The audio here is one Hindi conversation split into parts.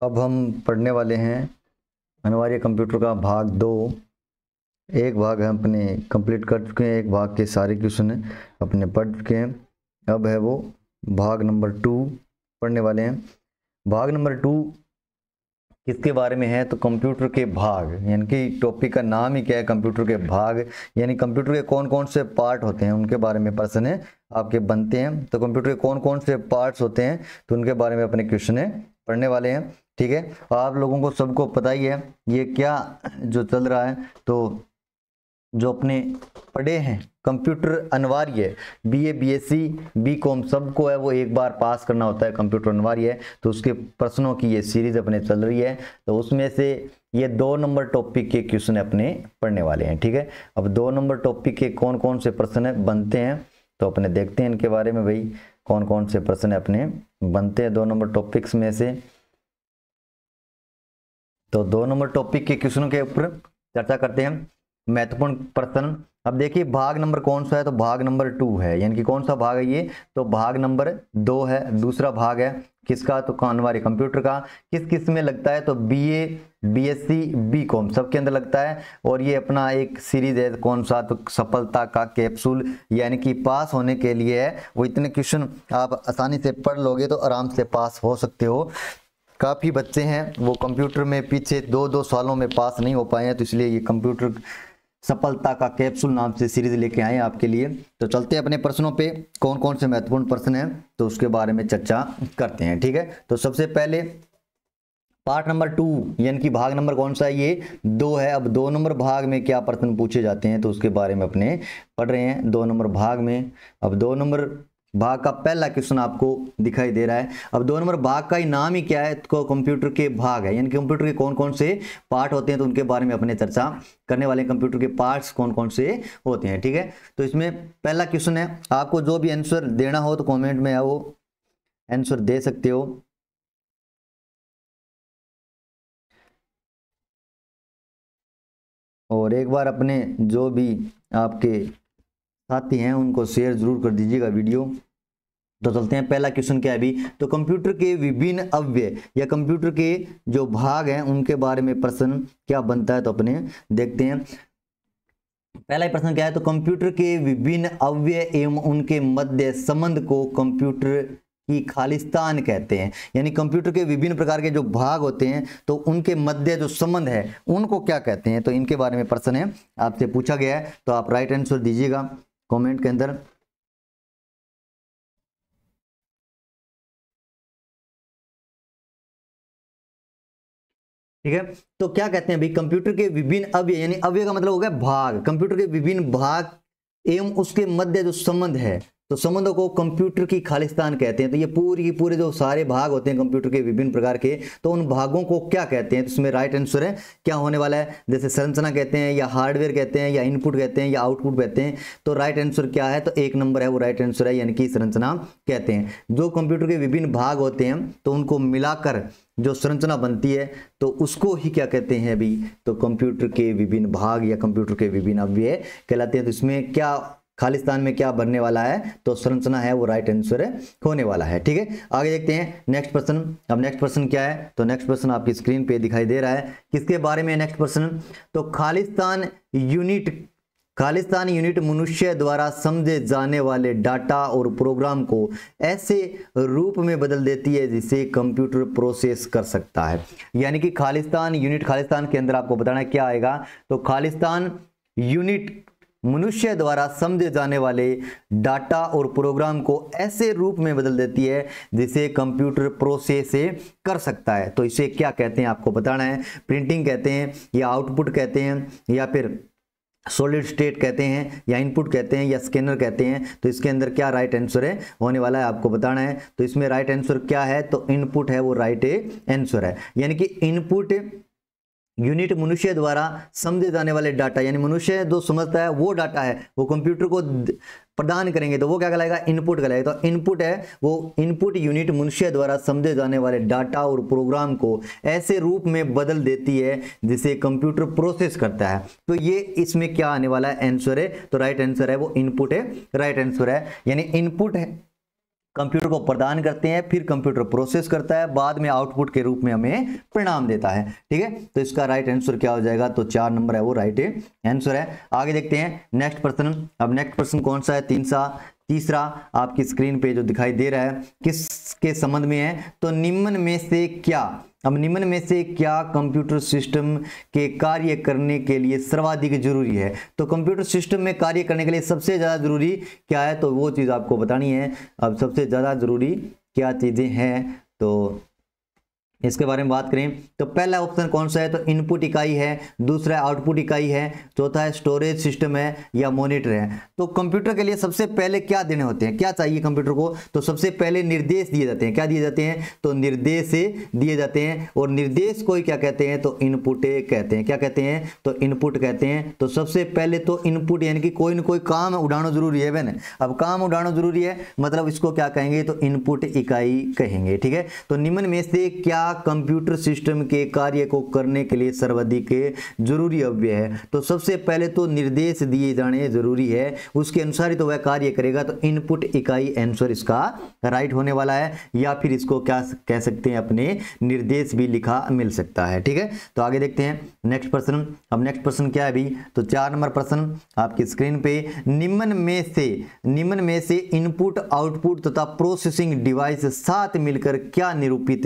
अब हम पढ़ने वाले हैं अनिवार्य कंप्यूटर का भाग 2। एक भाग हम अपने कंप्लीट कर चुके हैं, एक भाग के सारे क्वेश्चन अपने पढ़ चुके हैं। अब है वो भाग नंबर 2 पढ़ने वाले हैं। भाग नंबर 2 किसके बारे में है? तो कंप्यूटर के भाग, यानी कि टॉपिक का नाम ही क्या है, कंप्यूटर के भाग, यानी कंप्यूटर के कौन कौन से पार्ट होते हैं उनके बारे में प्रश्न है आपके बनते हैं। तो कंप्यूटर के कौन कौन से पार्ट्स होते हैं तो उनके बारे में अपने क्वेश्चन पढ़ने वाले हैं। ठीक है, आप लोगों को सबको पता ही है ये क्या जो चल रहा है। तो जो अपने पढ़े हैं कंप्यूटर अनिवार्य बीए बीएससी बीकॉम सबको है वो एक बार पास करना होता है, कंप्यूटर अनिवार्य है। तो उसके प्रश्नों की ये सीरीज अपने चल रही है। तो उसमें से ये 2 नंबर टॉपिक के क्वेश्चन अपने पढ़ने वाले हैं। ठीक है, अब 2 नंबर टॉपिक के कौन कौन से प्रश्न बनते हैं तो अपने देखते हैं इनके बारे में। भाई कौन कौन से प्रश्न अपने बनते हैं 2 नंबर टॉपिक्स में से। तो 2 नंबर टॉपिक के क्वेश्चनों के ऊपर चर्चा करते हैं। महत्वपूर्ण प्रश्न, अब देखिए भाग नंबर कौन सा है तो भाग नंबर 2 है, यानी कि कौन सा भाग है ये? तो भाग नंबर 2 है। दूसरा भाग है किसका? तो अनिवार्य कंप्यूटर का। किस किस में लगता है? तो बीए बीएससी बीकॉम सबके अंदर लगता है। और ये अपना एक सीरीज है, कौन सा? तो सफलता का कैप्सूल, यानी कि पास होने के लिए है वो इतने क्वेश्चन आप आसानी से पढ़ लोगे तो आराम से पास हो सकते हो। काफ़ी बच्चे हैं वो कंप्यूटर में पीछे 2-2 सालों में पास नहीं हो पाए हैं, तो इसलिए ये कंप्यूटर सफलता का कैप्सूल नाम से सीरीज लेके आए आपके लिए। तो चलते हैं अपने प्रश्नों पे, कौन कौन से महत्वपूर्ण प्रश्न हैं तो उसके बारे में चर्चा करते हैं। ठीक है, तो सबसे पहले पार्ट नंबर 2 यानी कि भाग नंबर कौन सा है? ये 2 है। अब 2 नंबर भाग में क्या प्रश्न पूछे जाते हैं तो उसके बारे में अपने पढ़ रहे हैं 2 नंबर भाग में। अब 2 नंबर भाग का पहला क्वेश्चन आपको दिखाई दे रहा है। अब 2 नंबर भाग का ही नाम ही क्या है? तो कंप्यूटर के भाग है, यानी कंप्यूटर के कौन कौन से पार्ट होते हैं तो उनके बारे में अपने चर्चा करने वाले। कंप्यूटर के पार्ट्स कौन कौन से होते हैं। ठीक है, तो इसमें पहला क्वेश्चन है, आपको जो भी आंसर देना हो तो कॉमेंट में वो आंसर दे सकते हो। और एक बार अपने जो भी आपके साथी हैं उनको शेयर जरूर कर दीजिएगा वीडियो। तो चलते हैं, पहला क्वेश्चन क्या है अभी? तो कंप्यूटर के विभिन्न अवयव या कंप्यूटर के जो भाग हैं उनके बारे में प्रश्न क्या बनता है तो अपने देखते हैं। पहला ही प्रश्न क्या है? तो कंप्यूटर के विभिन्न अवयव एवं उनके मध्य संबंध को कंप्यूटर की खालिस्तान कहते हैं। यानी कंप्यूटर के विभिन्न प्रकार के जो भाग होते हैं तो उनके मध्य जो संबंध है उनको क्या कहते हैं, तो इनके बारे में प्रश्न है आपसे पूछा गया है। तो आप राइट आंसर दीजिएगा कमेंट के अंदर। ठीक है, तो क्या कहते हैं भाई? कंप्यूटर के विभिन्न अवयव, यानी अवयव का मतलब हो गया भाग, कंप्यूटर के विभिन्न भाग एवं उसके मध्य जो संबंध है तो संबंधों को कंप्यूटर की खालिस्तान कहते हैं। तो ये पूरे जो सारे भाग होते हैं कंप्यूटर के विभिन्न प्रकार के तो उन भागों को क्या कहते हैं? तो इसमें राइट आंसर है क्या होने वाला है? जैसे संरचना कहते हैं या हार्डवेयर कहते हैं या इनपुट कहते हैं या आउटपुट कहते हैं। तो राइट आंसर क्या है? तो 1 नंबर है वो राइट आंसर है, यानी कि संरचना कहते हैं। जो कंप्यूटर के विभिन्न भाग होते हैं तो उनको मिलाकर जो संरचना बनती है तो उसको ही क्या कहते हैं अभी? तो कंप्यूटर के विभिन्न भाग या कंप्यूटर के विभिन्न अवयव कहलाते हैं। तो इसमें क्या खालिस्तान में क्या बनने वाला है? तो संरचना है वो राइट आंसर होने वाला है। ठीक है, आगे देखते हैं नेक्स्ट प्रश्न। अब नेक्स्ट प्रश्न क्या है? तो नेक्स्ट प्रश्न आपकी स्क्रीन पे दिखाई दे रहा है, किसके बारे में नेक्स्ट प्रश्न? तो खालिस्तान यूनिट मनुष्य द्वारा समझे जाने वाले डाटा और प्रोग्राम को ऐसे रूप में बदल देती है जिसे कंप्यूटर प्रोसेस कर सकता है। यानी कि खालिस्तान यूनिट, खालिस्तान के अंदर आपको बताना क्या आएगा? तो खालिस्तान यूनिट मनुष्य द्वारा समझे जाने वाले डाटा और प्रोग्राम को ऐसे रूप में बदल देती है जिसे कंप्यूटर प्रोसेस कर सकता है। तो इसे क्या कहते हैं आपको बताना है। प्रिंटिंग कहते हैं या आउटपुट कहते हैं या फिर सॉलिड स्टेट कहते हैं या इनपुट कहते हैं या स्कैनर कहते हैं। तो इसके अंदर क्या राइट आंसर है होने वाला है आपको बताना है। तो इसमें राइट आंसर क्या है? तो इनपुट है वो राइट आंसर है, यानी कि इनपुट यूनिट मनुष्य द्वारा समझे जाने वाले डाटा, यानी मनुष्य जो समझता है वो डाटा है वो कंप्यूटर को प्रदान करेंगे तो वो क्या कहलाएगा? इनपुट कहलाएगा। तो इनपुट है वो इनपुट यूनिट मनुष्य द्वारा समझे जाने वाले डाटा और प्रोग्राम को ऐसे रूप में बदल देती है जिसे कंप्यूटर प्रोसेस करता है। तो ये इसमें क्या आने वाला है? आंसर है। तो राइट आंसर है वो इनपुट है, राइट आंसर है। यानी इनपुट है कंप्यूटर को प्रदान करते हैं, फिर कंप्यूटर प्रोसेस करता है, बाद में आउटपुट के रूप में हमें परिणाम देता है। ठीक है, तो इसका राइट आंसर क्या हो जाएगा, तो 4 नंबर है वो राइट आंसर है। आगे देखते हैं नेक्स्ट प्रश्न। अब नेक्स्ट प्रश्न कौन सा है, तीसरा आपकी स्क्रीन पे जो दिखाई दे रहा है किसके संबंध में है, तो निम्न में से क्या, अब निम्न में से क्या कंप्यूटर सिस्टम के कार्य करने के लिए सर्वाधिक जरूरी है। तो कंप्यूटर सिस्टम में कार्य करने के लिए सबसे ज़्यादा जरूरी क्या है, तो वो चीज़ आपको बतानी है। अब सबसे ज़्यादा जरूरी क्या चीज़ें हैं, तो इसके बारे में बात करें तो पहला ऑप्शन कौन सा है, तो इनपुट इकाई है, दूसरा आउटपुट इकाई है, चौथा है स्टोरेज सिस्टम है या मॉनिटर है। तो कंप्यूटर के लिए सबसे पहले क्या देने होते हैं, क्या चाहिए कंप्यूटर को, तो सबसे पहले निर्देश दिए जाते हैं। क्या दिए जाते हैं, तो निर्देश दिए जाते हैं, और निर्देश को क्या कहते हैं, तो इनपुट कहते हैं। क्या कहते हैं, तो इनपुट कहते हैं। तो सबसे पहले तो इनपुट यानी कि कोई ना कोई काम उड़ाना जरूरी है बहन। अब काम उड़ाना जरूरी है मतलब इसको क्या कहेंगे, तो इनपुट इकाई कहेंगे। ठीक है, तो निम्न में से क्या कंप्यूटर सिस्टम के कार्य को करने के लिए सर्वाधिक जरूरी अव्यय है, तो सबसे पहले तो निर्देश दिए जाने जरूरी है, उसके अनुसार ही तो वह कार्य करेगा। तो इनपुट इकाई आंसर इसका राइट होने वाला है, या फिर इसको क्या कह सकते हैं, अपने निर्देश भी लिखा मिल सकता है। ठीक है, तो आगे देखते हैं नेक्स्ट प्रश्न। अब नेक्स्ट प्रश्न क्या है अभी, तो 4 नंबर प्रश्न आपकी स्क्रीन पे, निम्न में से इनपुट आउटपुट तथा प्रोसेसिंग डिवाइस साथ मिलकर क्या निरूपित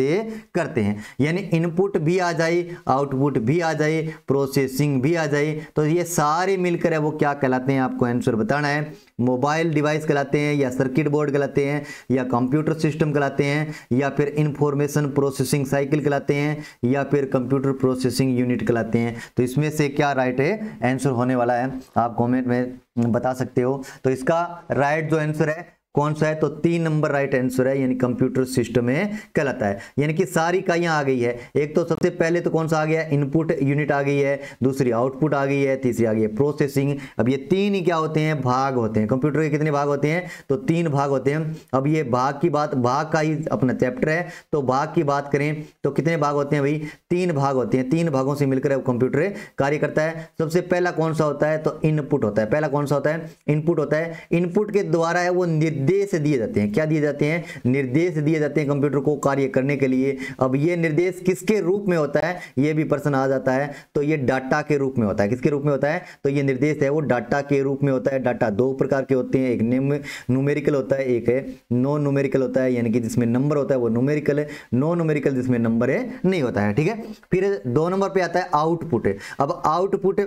करते हैं। यानी इनपुट भी आ जाए, आउटपुट भी आ जाए, प्रोसेसिंग भी आ जाए, तो ये सारे मिलकर है वो क्या कहलाते हैं, आपको आंसर बताना है। मोबाइल डिवाइस कहलाते हैं, या सर्किट बोर्ड कहलाते हैं, या कंप्यूटर सिस्टम कहलाते हैं, या फिर इंफॉर्मेशन प्रोसेसिंग साइकिल कहलाते हैं, या फिर कंप्यूटर प्रोसेसिंग यूनिट कहलाते हैं। तो इसमें से क्या राइट है आंसर होने वाला है, आप कमेंट में बता सकते हो। तो इसका राइट जो आंसर है कौन सा है, तो 3 नंबर राइट आंसर है, यानी कंप्यूटर सिस्टम में कहलाता है। यानी कि सारी इकाइयां आ गई है, एक तो सबसे पहले तो कौन सा आ गया, इनपुट यूनिट आ गई है, दूसरी आउटपुट आ गई है, तीसरी आ गई है प्रोसेसिंग। अब ये 3 ही क्या होते हैं, भाग होते हैं। कंप्यूटर के कितने भाग होते हैं, तो 3 भाग होते हैं। अब ये भाग की बात, भाग का ही अपना चैप्टर है, तो भाग की बात करें तो कितने भाग होते हैं भाई, 3 भाग होते हैं। 3 भागों से मिलकर कंप्यूटर कार्य करता है। सबसे पहला कौन सा होता है, तो इनपुट होता है। पहला कौन सा होता है, इनपुट होता है। इनपुट के द्वारा है वो निर्देश दिए जाते हैं। क्या दिए जाते हैं, निर्देश दिए जाते हैं कंप्यूटर को कार्य करने के लिए। अब ये निर्देश किसके रूप में होता है, ये भी प्रश्न आ जाता है, तो ये डाटा के रूप में होता है। किसके रूप में होता है, तो ये निर्देश है वो डाटा के रूप में होता है। डाटा 2 प्रकार के होते हैं, एक न्यूमेरिकल होता है, एक है नॉन न्यूमेरिकल होता है, यानी कि जिसमें नंबर होता है वो न्यूमेरिकल है, नॉन न्यूमेरिकल जिसमें नंबर है नहीं होता है। ठीक है, फिर 2 नंबर पे आता है आउटपुट। अब आउटपुट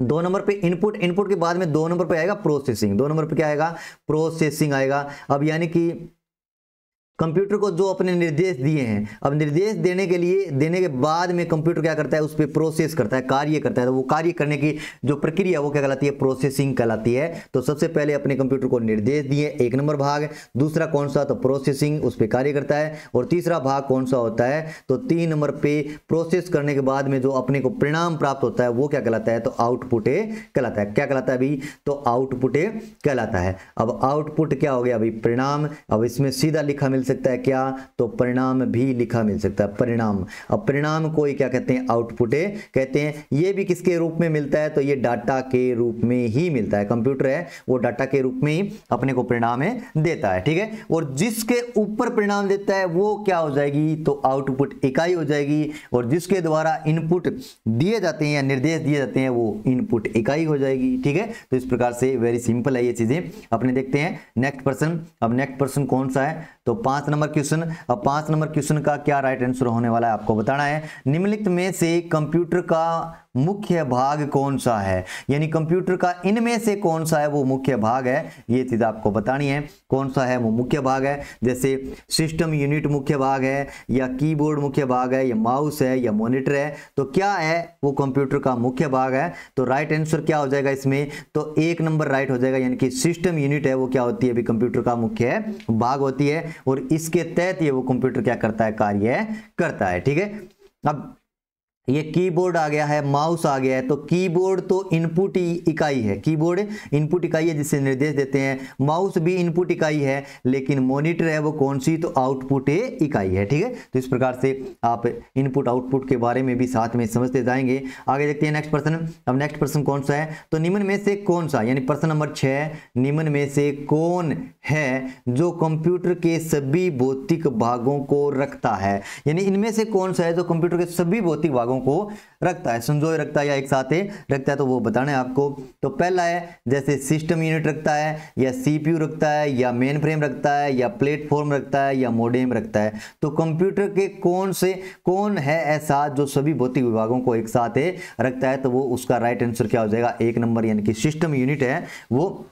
2 नंबर पे इनपुट, इनपुट के बाद में 2 नंबर पे आएगा प्रोसेसिंग। 2 नंबर पे क्या आएगा, प्रोसेसिंग आएगा। अब यानी कि कंप्यूटर को जो अपने निर्देश दिए हैं, अब निर्देश देने के बाद में कंप्यूटर क्या करता है, उस पर प्रोसेस करता है, कार्य करता है। तो वो कार्य करने की जो प्रक्रिया वो क्या कहलाती है, प्रोसेसिंग कहलाती है। तो सबसे पहले अपने कंप्यूटर को निर्देश दिए, 1 नंबर भाग। दूसरा कौन सा, तो प्रोसेसिंग, उस पर कार्य करता है। और तीसरा भाग कौन सा होता है, तो 3 नंबर पे प्रोसेस करने के बाद में जो अपने को परिणाम प्राप्त होता है वो क्या कहलाता है, तो आउटपुट कहलाता है। क्या कहलाता है अभी, तो आउटपुट कहलाता है। अब आउटपुट क्या हो गया अभी, परिणाम। अब इसमें सीधा लिखा मिल सकता है क्या, तो परिणाम भी लिखा मिल सकता है, परिणाम। अब परिणाम को क्या कहते हैं, आउटपुट कहते हैं। ये भी किसके रूप में मिलता है, तो ये डाटा के रूप में ही मिलता है। कंप्यूटर है वो डाटा के रूप में ही अपने को परिणाम देता है। ठीक है, और जिसके ऊपर परिणाम देता है वो क्या हो जाएगी, तो आउटपुट इकाई हो जाएगी। और जिसके द्वारा इनपुट दिए जाते हैं या निर्देश दिए जाते हैं वो इनपुट इकाई हो जाएगी। ठीक है, तो इस प्रकार से वेरी सिंपल है ये चीजें अपने। देखते हैं नेक्स्ट प्रश्न। अब नेक्स्ट प्रश्न कौन सा है, तो 5 नंबर क्वेश्चन। अब 5 नंबर क्वेश्चन का क्या राइट आंसर होने वाला है आपको बताना है। निम्नलिखित में से कंप्यूटर का मुख्य भाग कौन सा है, यानी कंप्यूटर का इनमें से कौन सा है वो मुख्य भाग है, ये चीज आपको बतानी है। कौन सा है वो मुख्य भाग है, जैसे सिस्टम यूनिट मुख्य भाग है, या कीबोर्ड मुख्य भाग है, या माउस है, या मॉनिटर है। तो क्या है वो कंप्यूटर का मुख्य भाग है, तो राइट आंसर क्या हो जाएगा इसमें, तो 1 नंबर राइट हो जाएगा। यानी कि सिस्टम यूनिट है वो क्या होती है, अभी कंप्यूटर का मुख्य भाग होती है, और इसके तहत ये वो कंप्यूटर क्या करता है, कार्य करता है। ठीक है, अब ये कीबोर्ड आ गया है, माउस आ गया है। तो कीबोर्ड तो इनपुट इकाई है, कीबोर्ड इनपुट इकाई है जिससे निर्देश देते हैं। माउस भी इनपुट इकाई है, लेकिन मॉनिटर है वो कौन सी, तो आउटपुट इकाई है। ठीक है, तो इस प्रकार से आप इनपुट आउटपुट के बारे में भी साथ में समझते जाएंगे। आगे देखते हैं नेक्स्ट प्रश्न। अब नेक्स्ट प्रश्न कौन सा है, तो निम्न में से कौन सा, यानी प्रश्न नंबर 6, निम्न में से कौन है जो कंप्यूटर के सभी भौतिक भागों को रखता है। यानी इनमें से कौन सा है जो कंप्यूटर के सभी भौतिक भागों को रखता है, संजोए रखता है या एक साथ रखता है, तो वो बताना है आपको। तो पहला है जैसे सिस्टम यूनिट रखता है, या सीपीयू रखता है, या मेन फ्रेम रखता है, या प्लेटफॉर्म रखता है, या मॉडेम रखता है। तो कंप्यूटर के कौन है ऐसा जो सभी भौतिक विभागों को एक साथ रखता है, तो वो उसका राइट आंसर क्या हो जाएगा, 1 नंबर, यानी कि सिस्टम यूनिट है वो,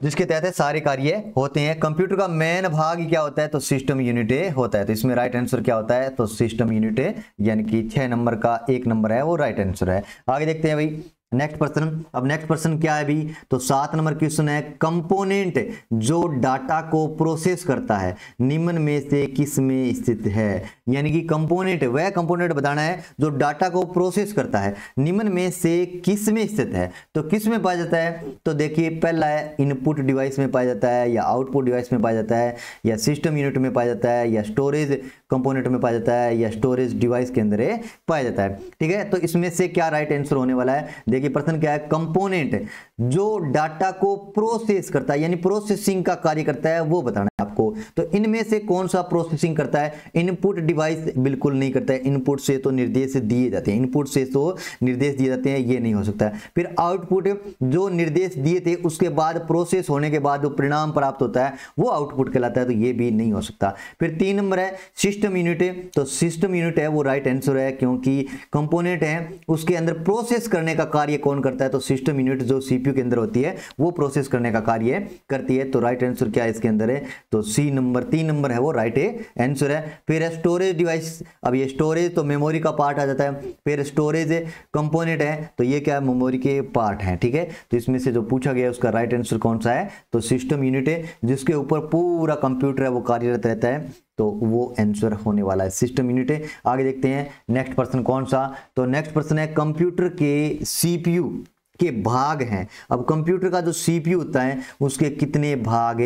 जिसके तहत सारे कार्य होते हैं। कंप्यूटर का मेन भाग क्या होता है, तो सिस्टम यूनिट होता है। तो इसमें राइट आंसर क्या होता है, तो सिस्टम यूनिट, यानी कि 6 नंबर का 1 नंबर है वो राइट आंसर है। आगे देखते हैं भाई नेक्स्ट प्रश्न। अब नेक्स्ट प्रश्न क्या है भी, तो 7 नंबर क्वेश्चन है, कंपोनेंट जो डाटा को प्रोसेस करता है निम्न में से किस में स्थित है। यानी कि कंपोनेंट, वह कंपोनेंट बताना है जो डाटा को प्रोसेस करता है, निम्न में से किस में स्थित है। तो किस में पाया जाता है, तो देखिए पहला है इनपुट डिवाइस में पाया जाता है, या आउटपुट डिवाइस में पाया जाता है, या सिस्टम यूनिट में पाया जाता है, या स्टोरेज कंपोनेंट में पाया जाता है, या स्टोरेज डिवाइस के अंदर पाया जाता है। ठीक है, तो इसमें से क्या राइट आंसर होने वाला है, देखिए प्रश्न क्या है, कंपोनेंट जो डाटा को प्रोसेस करता है, यानी प्रोसेसिंग का कार्य करता है, वो बताना है आपको। तो इनमें से कौन सा प्रोसेसिंग करता है, इनपुट डिवाइस बिल्कुल नहीं करता है, इनपुट से तो निर्देश दिए जाते हैं, इनपुट से तो निर्देश दिए जाते हैं, ये नहीं हो सकता है। फिर आउटपुट, जो निर्देश दिए थे उसके बाद प्रोसेस होने के बाद जो परिणाम प्राप्त होता है वो आउटपुट कहलाता है, तो ये भी नहीं हो सकता। फिर 3 नंबर है सिस्टम यूनिट, तो सिस्टम यूनिट है वो राइट आंसर है, क्योंकि कंपोनेंट है उसके अंदर प्रोसेस करने का कार्य कौन करता है, तो सिस्टम यूनिट जो सीपीयू के अंदर होती है वो प्रोसेस करने का कार्य करती है। तो राइट आंसर क्या है इसके अंदर है, तो सी नंबर, 3 नंबर है वो राइट आंसर है। फिर स्टोरेज डिवाइस, अब ये स्टोरेज तो मेमोरी का पार्ट आ जाता है। फिर स्टोरेज कंपोनेंट है, तो ये क्या है, मेमोरी के पार्ट है। ठीक है, तो इसमें से जो पूछा गया उसका राइट आंसर कौन सा है, तो सिस्टम यूनिट है, जिसके ऊपर पूरा कंप्यूटर है वो कार्यरत रहता है, तो वो आंसर होने वाला है सिस्टम यूनिट है। आगे देखते हैं नेक्स्ट प्रश्न कौन सा, तो नेक्स्ट प्रश्न है कंप्यूटर के सीपीयू के भाग हैं। अब कंप्यूटर का जो सीपीयू होता है उसके कितने भाग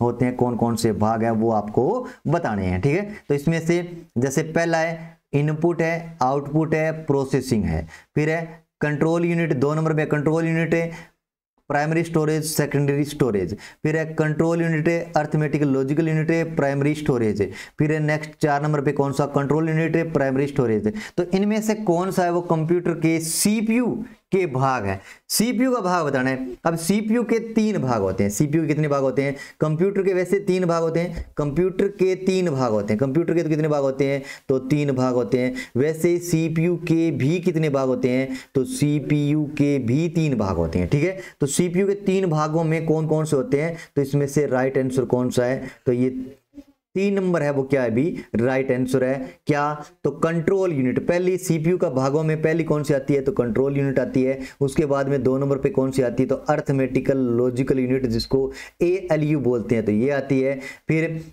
होते हैं, कौन कौन से भाग हैं वो आपको बताने हैं। ठीक है, तो इसमें से जैसे पहला है इनपुट है, आउटपुट है, प्रोसेसिंग है। फिर है कंट्रोल यूनिट, 2 नंबर में कंट्रोल यूनिट है, प्राइमरी स्टोरेज, सेकेंडरी स्टोरेज। फिर है कंट्रोल यूनिट है, अर्थमेटिकल लॉजिकल यूनिट है, प्राइमरी स्टोरेज है। फिर है नेक्स्ट 4 नंबर पे कौन सा, कंट्रोल यूनिट है, प्राइमरी स्टोरेज है। तो इनमें से कौन सा है वो कंप्यूटर के सीपीयू के भाग है, सीपीयू का भाग बताना है। अब सीपीयू के 3 भाग होते हैं, सीपीयू के कितने भाग होते हैं, कंप्यूटर के वैसे 3 भाग होते हैं, कंप्यूटर के 3 भाग होते हैं। कंप्यूटर के तो कितने भाग होते हैं, तो 3 भाग होते हैं। वैसे सीपीयू के भी कितने भाग होते हैं, तो सीपीयू के भी 3 भाग होते हैं। ठीक है, तो सीपीयू के 3 भागों में कौन कौन से होते हैं, तो इसमें से राइट आंसर कौन सा है, तो ये 3 नंबर है वो क्या है भी राइट आंसर है। क्या, तो कंट्रोल यूनिट, पहली सीपीयू का भागों में पहली कौन सी आती है, तो कंट्रोल यूनिट आती है। उसके बाद में 2 नंबर पे कौन सी आती है, तो अर्थमेटिकल लॉजिकल यूनिट, जिसको एएलयू बोलते हैं, तो ये आती है। फिर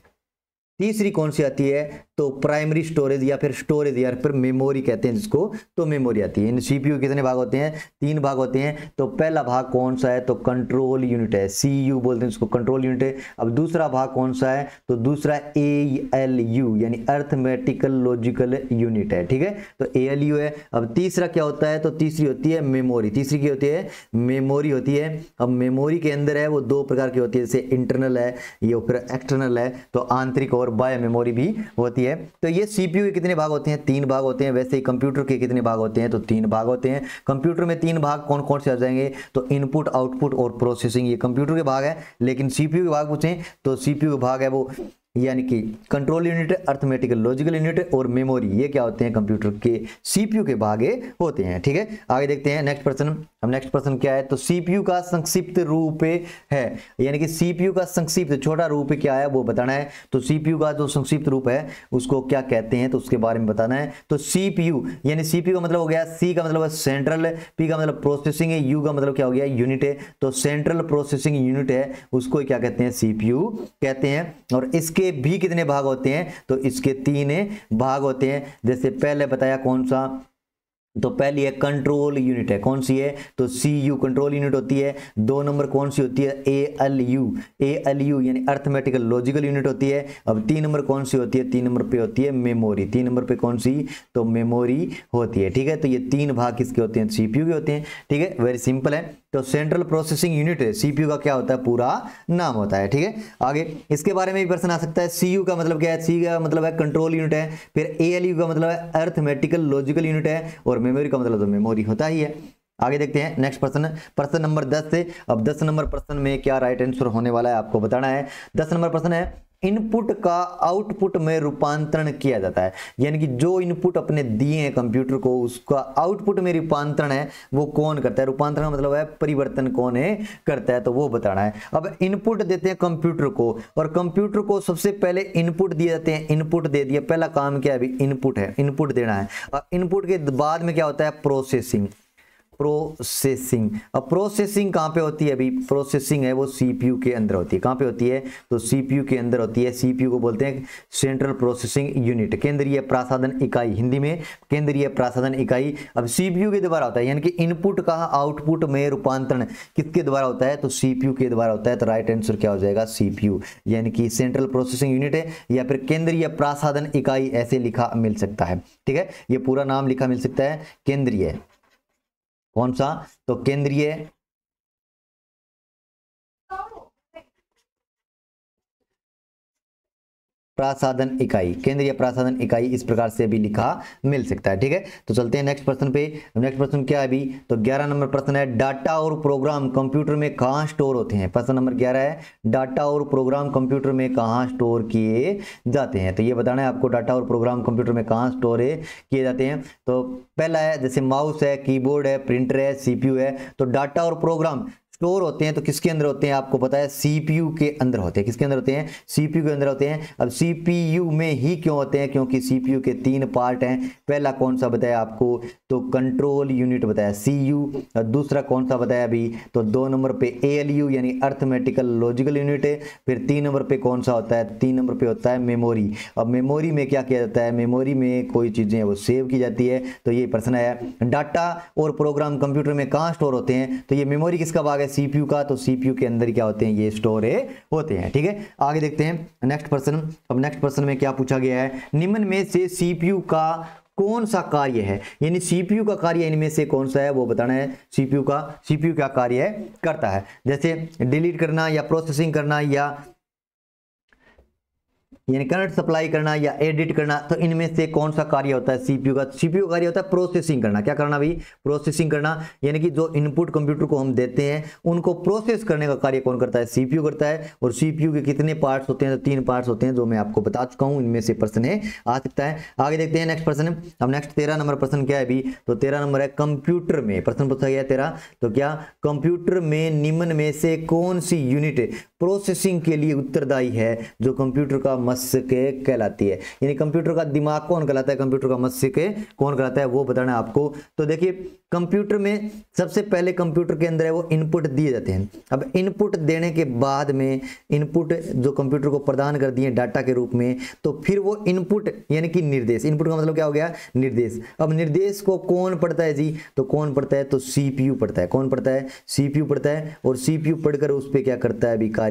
तीसरी कौन सी आती है, तो प्राइमरी स्टोरेज या फिर स्टोरेज या फिर मेमोरी कहते हैं जिसको, तो मेमोरी आती है। इन सीपीयू कितने भाग होते हैं, 3 भाग होते हैं। तो पहला भाग कौन सा है, तो कंट्रोल यूनिट है, सीयू बोलते हैं इसको, कंट्रोल यूनिट है। अब दूसरा भाग कौन सा है, तो दूसरा एएलयू यानी अर्थमेटिकल लॉजिकल यूनिट है। ठीक है, तो एएलयू है। अब तीसरा क्या होता है, तो तीसरी होती है मेमोरी, तीसरी क्या होती है, मेमोरी होती है। अब मेमोरी के अंदर है वो 2 प्रकार की होती है, जैसे इंटरनल है ये फिर एक्सटर्नल है, तो आंतरिक और बाह्य मेमोरी भी होती है। तो ये सीपीयू के कितने भाग होते हैं, 3 भाग होते हैं। वैसे ही कंप्यूटर के कितने भाग होते हैं, तो 3 भाग होते हैं। कंप्यूटर में 3 भाग कौन कौन से आ जाएंगे, तो इनपुट, आउटपुट और प्रोसेसिंग, ये कंप्यूटर के भाग है। लेकिन सीपीयू के भाग पूछें तो सीपीयू के भाग है वो यानी कि control unit, arithmetical logical unit और मेमोरी, ये क्या होते हैं, कंप्यूटर के सीपीयू के भाग होते हैं। ठीक है, आगे देखते हैं नेक्स्ट प्रश्न। अब नेक्स्ट प्रश्न क्या है, तो सीपीयू का संक्षिप्त रूप है, यानी कि सीपीयू का संक्षिप्त छोटा रूप क्या है वो बताना है। तो सीपीयू का जो संक्षिप्त रूप है उसको क्या कहते हैं, तो उसके बारे में बताना है। तो सीपीयू यानी सीपीयू का मतलब हो गया, सी का मतलब सेंट्रल, पी का मतलब प्रोसेसिंग है, यू का मतलब क्या हो गया, यूनिट है। तो सेंट्रल प्रोसेसिंग यूनिट है उसको क्या कहते हैं, सीपीयू कहते हैं। और इसके इसके भी कितने भाग होते हैं, तो इसके 3 भाग होते हैं। जैसे पहले बताया कौन सा, तो पहली है कंट्रोल यूनिट है, कौन सी है, तो CU कंट्रोल यूनिट होती है। 2 नंबर कौन सी होती है, ALU यानी अर्थमेटिकल लॉजिकल यूनिट होती है। अब 3 नंबर कौन सी होती है, 3 नंबर पे होती है मेमोरी। 3 नंबर पे कौन सी, तो मेमोरी होती है। ठीक है, तो ये 3 भाग किसके होते हैं, CPU के होते हैं। ठीक है, वेरी सिंपल है। तो सेंट्रल प्रोसेसिंग यूनिट है, CPU का क्या होता है, पूरा नाम होता है। ठीक है, आगे इसके बारे में भी प्रश्न आ सकता है। CU का मतलब क्या है, C का मतलब है कंट्रोल यूनिट है, फिर ALU का मतलब है अर्थमेटिकल लॉजिकल यूनिट है, और मेमोरी का मतलब तो मेमोरी होता ही है। आगे देखते हैं नेक्स्ट प्रश्न नंबर 10 से। अब 10 नंबर प्रश्न में क्या राइट आंसर होने वाला है आपको बताना है। 10 नंबर प्रश्न है, इनपुट का आउटपुट में रूपांतरण किया जाता है, यानी कि जो इनपुट अपने दिए हैं कंप्यूटर को, उसका आउटपुट में रूपांतरण है वो कौन करता है। रूपांतरण का मतलब है परिवर्तन कौन है करता है, तो वो बताना है। अब इनपुट देते हैं कंप्यूटर को, और कंप्यूटर को सबसे पहले इनपुट दिए जाते हैं। इनपुट दे दिया, पहला काम क्या है, अभी इनपुट है, इनपुट देना है। और इनपुट के बाद में क्या होता है, प्रोसेसिंग। अब प्रोसेसिंग कहां पे होती है, अभी प्रोसेसिंग है वो CPU के अंदर होती है। कहां पे होती है, तो CPU के अंदर होती है। CPU को बोलते हैं सेंट्रल प्रोसेसिंग यूनिट, केंद्रीय प्रसाधन इकाई, हिंदी में केंद्रीय प्रसाधन इकाई। अब CPU के द्वारा होता है, यानी कि इनपुट का आउटपुट में रूपांतरण किसके द्वारा होता है, तो CPU के द्वारा होता है। तो राइट आंसर क्या हो जाएगा, CPU, यानी कि सेंट्रल प्रोसेसिंग यूनिट है, या फिर केंद्रीय प्रसाधन इकाई ऐसे लिखा मिल सकता है। ठीक है, ये पूरा नाम लिखा मिल सकता है, केंद्रीय, कौन सा, तो केंद्रीय प्रसाधन इकाई, केंद्रीय प्रसाधन इकाई, इस प्रकार से भी लिखा मिल सकता है। ठीक है, तो चलते हैं नेक्स्ट प्रश्न पे। नेक्स्ट प्रश्न क्या है अभी, तो 11 नंबर प्रश्न है, डाटा और प्रोग्राम कंप्यूटर में कहां स्टोर होते हैं। प्रश्न नंबर 11 है, डाटा और प्रोग्राम कंप्यूटर में कहां स्टोर किए जाते हैं। तो ये बताना है आपको, डाटा और प्रोग्राम कंप्यूटर में कहां स्टोर किए जाते हैं। तो पहला है जैसे माउस है, कीबोर्ड है, प्रिंटर है, CPU है। तो डाटा और प्रोग्राम स्टोर होते हैं तो किसके अंदर होते हैं, आपको पता है CPU के अंदर होते हैं। किसके अंदर होते हैं, CPU के अंदर होते हैं। अब CPU में ही क्यों होते हैं, क्योंकि CPU के 3 पार्ट हैं। पहला कौन सा बताया आपको, तो कंट्रोल यूनिट बताया CU, और दूसरा कौन सा बताया अभी, तो 2 नंबर पे ALU यानी अर्थमेटिकल लॉजिकल यूनिट है। फिर 3 नंबर पे कौन सा होता है, 3 नंबर पे होता है मेमोरी। अब मेमोरी में क्या किया जाता है, मेमोरी में कोई चीजें वो सेव की जाती है। तो ये प्रश्न है, डाटा और प्रोग्राम कंप्यूटर में कहां स्टोर होते हैं, तो ये मेमोरी किसका भाग है, CPU का। तो CPU के अंदर क्या होते हैं, ये स्टोर होते हैं। ठीक है, आगे देखते हैं नेक्स्ट प्रश्न। अब नेक्स्ट प्रश्न में क्या पूछा गया है, निम्न में से CPU का कौन सा कार्य है, यानी CPU का कार्य इनमें से कौन सा है वो बताना है। CPU क्या कार्य है करता है, जैसे डिलीट करना या प्रोसेसिंग करना या यानी करंट सप्लाई करना या एडिट करना। तो इनमें से कौन सा कार्य होता है CPU का, CPU का कार्य होता है प्रोसेसिंग करना। क्या करना भाई, प्रोसेसिंग करना, यानी कि जो इनपुट कंप्यूटर को हम देते हैं उनको प्रोसेस करने का कार्य कौन करता है, CPU करता है। और CPU के कितने पार्ट्स होते हैं, तो 3 पार्ट्स होते हैं, जो मैं आपको बता चुका हूं। इनमें से प्रश्न आ सकता है। आगे देखते हैं नेक्स्ट प्रश्न। अब नेक्स्ट 13 नंबर प्रश्न क्या है अभी, तो 13 नंबर है, कंप्यूटर में प्रश्न पूछा गया 13। तो क्या कंप्यूटर में निम्न में से कौन सी यूनिट प्रोसेसिंग के लिए उत्तरदायी है, जो कंप्यूटर का मस्तिष्क कहलाती है। यानी कंप्यूटर का दिमाग कौन कहलाता है, कंप्यूटर का मस्तिष्क कौन कहलाता है, वो बताना है आपको। तो देखिए कंप्यूटर में सबसे पहले कंप्यूटर के अंदर है वो इनपुट दिए जाते हैं। अब इनपुट देने के बाद में इनपुट जो कंप्यूटर को प्रदान कर दिए डाटा के रूप में, तो फिर वो इनपुट यानी कि निर्देश, इनपुट का मतलब क्या हो गया, निर्देश। अब निर्देश को कौन पढ़ता है जी, तो कौन पढ़ता है, तो CPU पढ़ता है। कौन पढ़ता है, CPU पढ़ता है। और CPU पढ़कर उस पर क्या करता है, अभी कार्य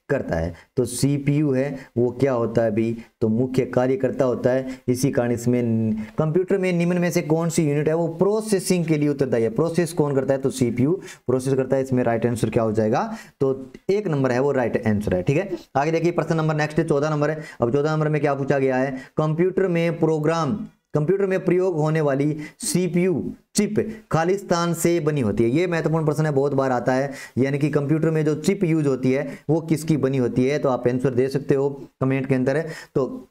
करता है। तो CPU है वो क्या होता है अभी, तो मुख्य कार्यकर्ता होता है। इसी कारण इसमें कंप्यूटर में निम्न में से कौन सी यूनिट है वो प्रोसेसिंग के लिए उत्तरदायी है। प्रोसेस कौन करता है, तो CPU प्रोसेस करता है। इसमें राइट आंसर क्या हो जाएगा, तो 1 नंबर है वो राइट आंसर है। ठीक है, आगे देखिए प्रश्न नंबर नेक्स्ट 14 नंबर है। अब 14 नंबर में क्या पूछा गया है, कंप्यूटर में प्रयोग होने वाली CPU चिप खालिस्तान से बनी होती है। ये महत्वपूर्ण प्रश्न है, बहुत बार आता है। यानी कि कंप्यूटर में जो चिप यूज होती है वो किसकी बनी होती है, तो आप आंसर दे सकते हो कमेंट के अंदर। तो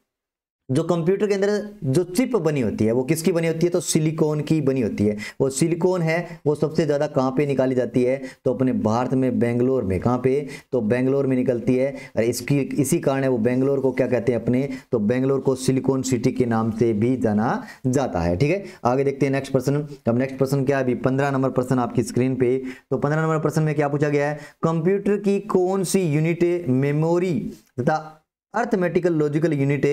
जो कंप्यूटर के अंदर जो चिप बनी होती है वो किसकी बनी होती है, तो सिलिकॉन की बनी होती है। वो सिलिकॉन है वो सबसे ज़्यादा कहाँ पे निकाली जाती है, तो अपने भारत में बेंगलोर में। कहाँ पे, तो बेंगलोर में निकलती है। और इसी कारण है वो बेंगलोर को क्या कहते हैं अपने, तो बेंगलोर को सिलिकॉन सिटी के नाम से भी जाना जाता है। ठीक है, आगे देखते हैं नेक्स्ट प्रश्न। अब नेक्स्ट प्रश्न क्या है अभी, 15 नंबर प्रश्न आपकी स्क्रीन पे। तो 15 नंबर प्रश्न में क्या पूछा गया है, कंप्यूटर की कौन सी यूनिट मेमोरी तथा अर्थमेटिकल लॉजिकल यूनिट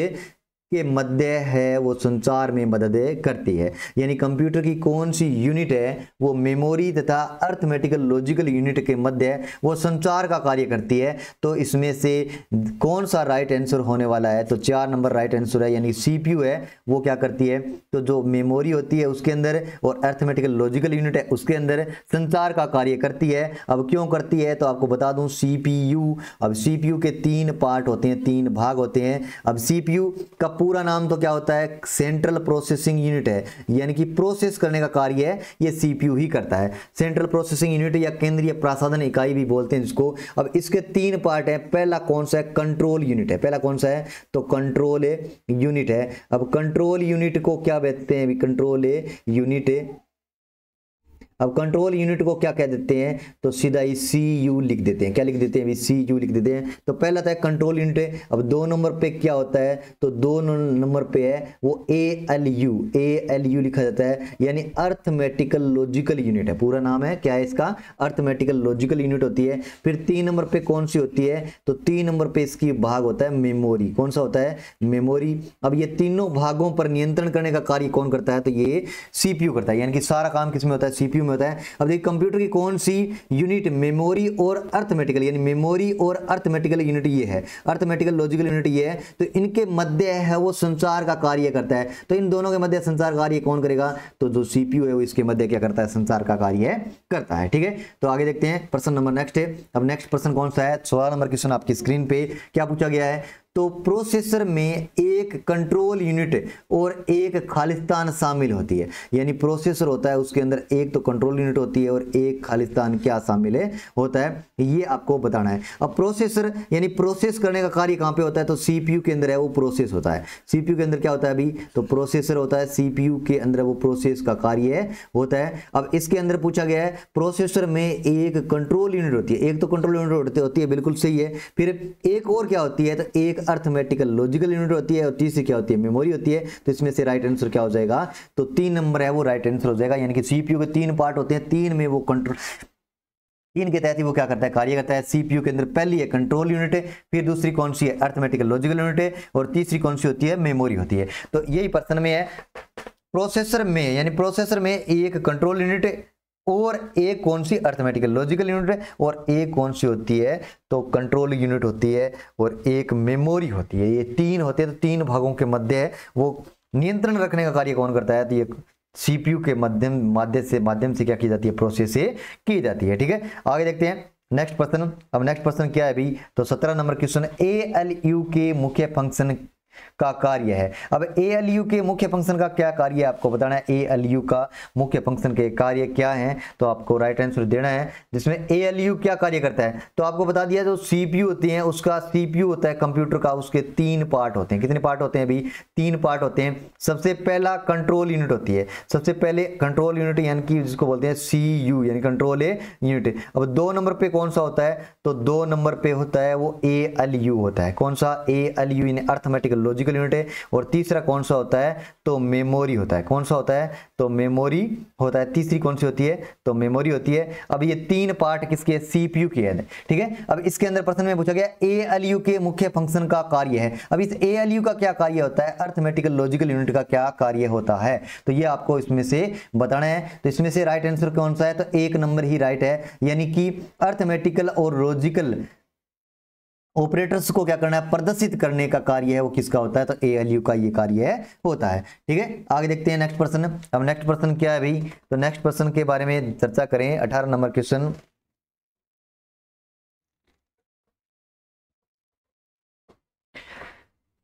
के मध्य है वो संचार में मदद करती है। यानी कंप्यूटर की कौन सी यूनिट है वो मेमोरी तथा अर्थमेटिकल लॉजिकल यूनिट के मध्य वो संचार का कार्य करती है। तो इसमें से कौन सा राइट आंसर होने वाला है? तो 4 नंबर राइट आंसर है, यानी सीपीयू है वो क्या करती है, तो जो मेमोरी होती है उसके अंदर और अर्थमेटिकल लॉजिकल यूनिट है उसके अंदर संचार का कार्य करती है। अब क्यों करती है तो आपको बता दूं सीपीयू, अब सीपीयू के 3 पार्ट होते हैं, 3 भाग होते हैं। अब सीपीयू का पूरा नाम तो क्या होता है, सेंट्रल प्रोसेसिंग यूनिट है, यानी कि प्रोसेस करने का कार्य है ये सीपीयू ही करता है। सेंट्रल प्रोसेसिंग यूनिट या केंद्रीय प्रसाधन इकाई भी बोलते हैं इसको। अब इसके 3 पार्ट है, पहला कौन सा है, कंट्रोल यूनिट है। पहला कौन सा है तो कंट्रोल यूनिट है। अब कंट्रोल यूनिट को क्या कहते हैं, कंट्रोल यूनिट, अब कंट्रोल यूनिट को क्या कह देते हैं तो सीधा ही सी यू लिख देते हैं। क्या लिख देते हैं अभी, सी यू लिख देते हैं। तो पहला था कंट्रोल यूनिट है। अब 2 नंबर पे क्या होता है तो 2 नंबर पे है वो ए एल यू लिखा जाता है, यानी अर्थमेटिकल लॉजिकल यूनिट है। पूरा नाम है क्या है इसका, अर्थमेटिकल लॉजिकल यूनिट होती है। फिर 3 नंबर पे कौन सी होती है तो 3 नंबर पे इसकी भाग होता है मेमोरी। कौन सा होता है, मेमोरी। अब ये तीनों भागों पर नियंत्रण करने का कार्य कौन करता है तो ये सीपीयू करता है, यानी कि सारा काम किसमें होता है, सीपीयू होता है। अब देखिए कंप्यूटर की कौन सी यूनिट मेमोरी और अर्थमेटिकल, यानी मेमोरी और अर्थमेटिकल यूनिट ये है, अर्थमेटिकल लॉजिकल यूनिट ये है। तो इनके मध्य है वो संचार का कार्य करता है। तो इन दोनों के मध्य संचार कार्य कौन करेगा तो जो सीपीयू है वो इसके मध्य क्या करता है, संचार का कार्य करता है। ठीक है, तो आगे देखते हैं प्रश्न नंबर नेक्स्ट है। अब नेक्स्ट प्रश्न कौन सा है, 16 नंबर क्वेश्चन आपकी स्क्रीन पे क्या पूछा गया है तो प्रोसेसर में एक कंट्रोल यूनिट और एक खालिस्तान शामिल होती है। यानी प्रोसेसर होता है उसके अंदर एक तो कंट्रोल यूनिट होती है और एक खालिस्तान क्या शामिल है होता है, ये आपको बताना है। अब प्रोसेसर यानी प्रोसेस करने का कार्य कहां पे होता है तो सीपीयू के अंदर है वो प्रोसेस होता है। सीपीयू के अंदर क्या होता है अभी तो प्रोसेसर होता है, सीपीयू के अंदर वो प्रोसेस का कार्य होता है। अब इसके अंदर पूछा गया है प्रोसेसर में एक कंट्रोल यूनिट होती है, एक तो कंट्रोल यूनिट होती है, बिल्कुल सही है। फिर एक और क्या होती है तो एक अर्थमेटिकल लॉजिकल यूनिट होती है और तीसरी क्या होती है, मेमोरी होती है। तो इसमें से राइट आंसर क्या हो जाएगा तो 3 नंबर है वो राइट आंसर हो जाएगा। यानी कि सीपीयू के 3 पार्ट होते हैं, 3 में वो कंट्रोल, 3 के तहत ही वो क्या करता है, कार्य करता है। सीपीयू के अंदर पहली है कंट्रोल यूनिट है, फिर दूसरी कौन सी है अर्थमेटिकल लॉजिकल यूनिट है और तीसरी कौन सी होती है, मेमोरी होती है। तो यही प्रश्न में है प्रोसेसर में, यानी प्रोसेसर में एक कंट्रोल यूनिट है और एक कौन सी अर्थमेटिकल लॉजिकल यूनिट है और एक कौन सी होती है तो कंट्रोल यूनिट होती है और एक मेमोरी होती है। ये 3 होते हैं, तो 3 भागों के मध्य है वो नियंत्रण रखने का कार्य कौन करता है तो ये सीपीयू के माध्यम से क्या की जाती है, प्रोसेस से की जाती है। ठीक है, आगे देखते हैं नेक्स्ट प्रश्न। अब नेक्स्ट प्रश्न क्या है अभी तो 17 नंबर क्वेश्चन, एएलयू के मुख्य फंक्शन का कार्य है। अब एएलयू के मुख्य फंक्शन का क्या कार्य है आपको बताना है। एएलयू का मुख्य फंक्शन के कार्य क्या है तो आपको राइट आंसर देना है, जिसमें एएलयू क्या कार्य करता है तो आपको बता दिया जो सीपीयू होती है उसका, सीपीयू होता है कंप्यूटर का, उसके 3 पार्ट होते हैं। कितने पार्ट होते हैं अभी, 3 पार्ट होते हैं। सबसे पहला कंट्रोल यूनिट होती है, सबसे पहले कंट्रोल यूनिट यानी कि जिसको बोलते हैं सीयू यानी कंट्रोल यूनिट। अब 2 नंबर पे कौन सा होता है तो 2 नंबर पे होता है वो एएलयू होता है। कौन सा, एएलयू यानी अर्थमेटिकल लॉजिकल यूनिट है। और तीसरा कौन सा होता है तो मेमोरी होता है। कौन सा होता है तो मेमोरी होता है। तीसरी कौन सी होती है तो मेमोरी होती है। अब ये 3 पार्ट किसके, सीपीयू के हैं। ठीक है, अब इसके अंदर प्रश्न में पूछा गया एएलयू के मुख्य फंक्शन का कार्य है। अब इस एएलयू का क्या कार्य होता है, अर्थमेटिकल लॉजिकल यूनिट का क्या कार्य होता है तो ये आपको इसमें से बताना है। तो इसमें से राइट आंसर कौन सा है तो 1 नंबर ही राइट है, यानी कि अर्थमेटिकल और लॉजिकल ऑपरेटर्स को क्या करना है, प्रदर्शित करने का कार्य है वो किसका होता है तो एएलयू का ये कार्य होता है। ठीक है, आगे देखते हैं नेक्स्ट प्रश्न। अब नेक्स्ट प्रश्न क्या है भाई तो नेक्स्ट प्रश्न के बारे में चर्चा करें। 18 नंबर क्वेश्चन,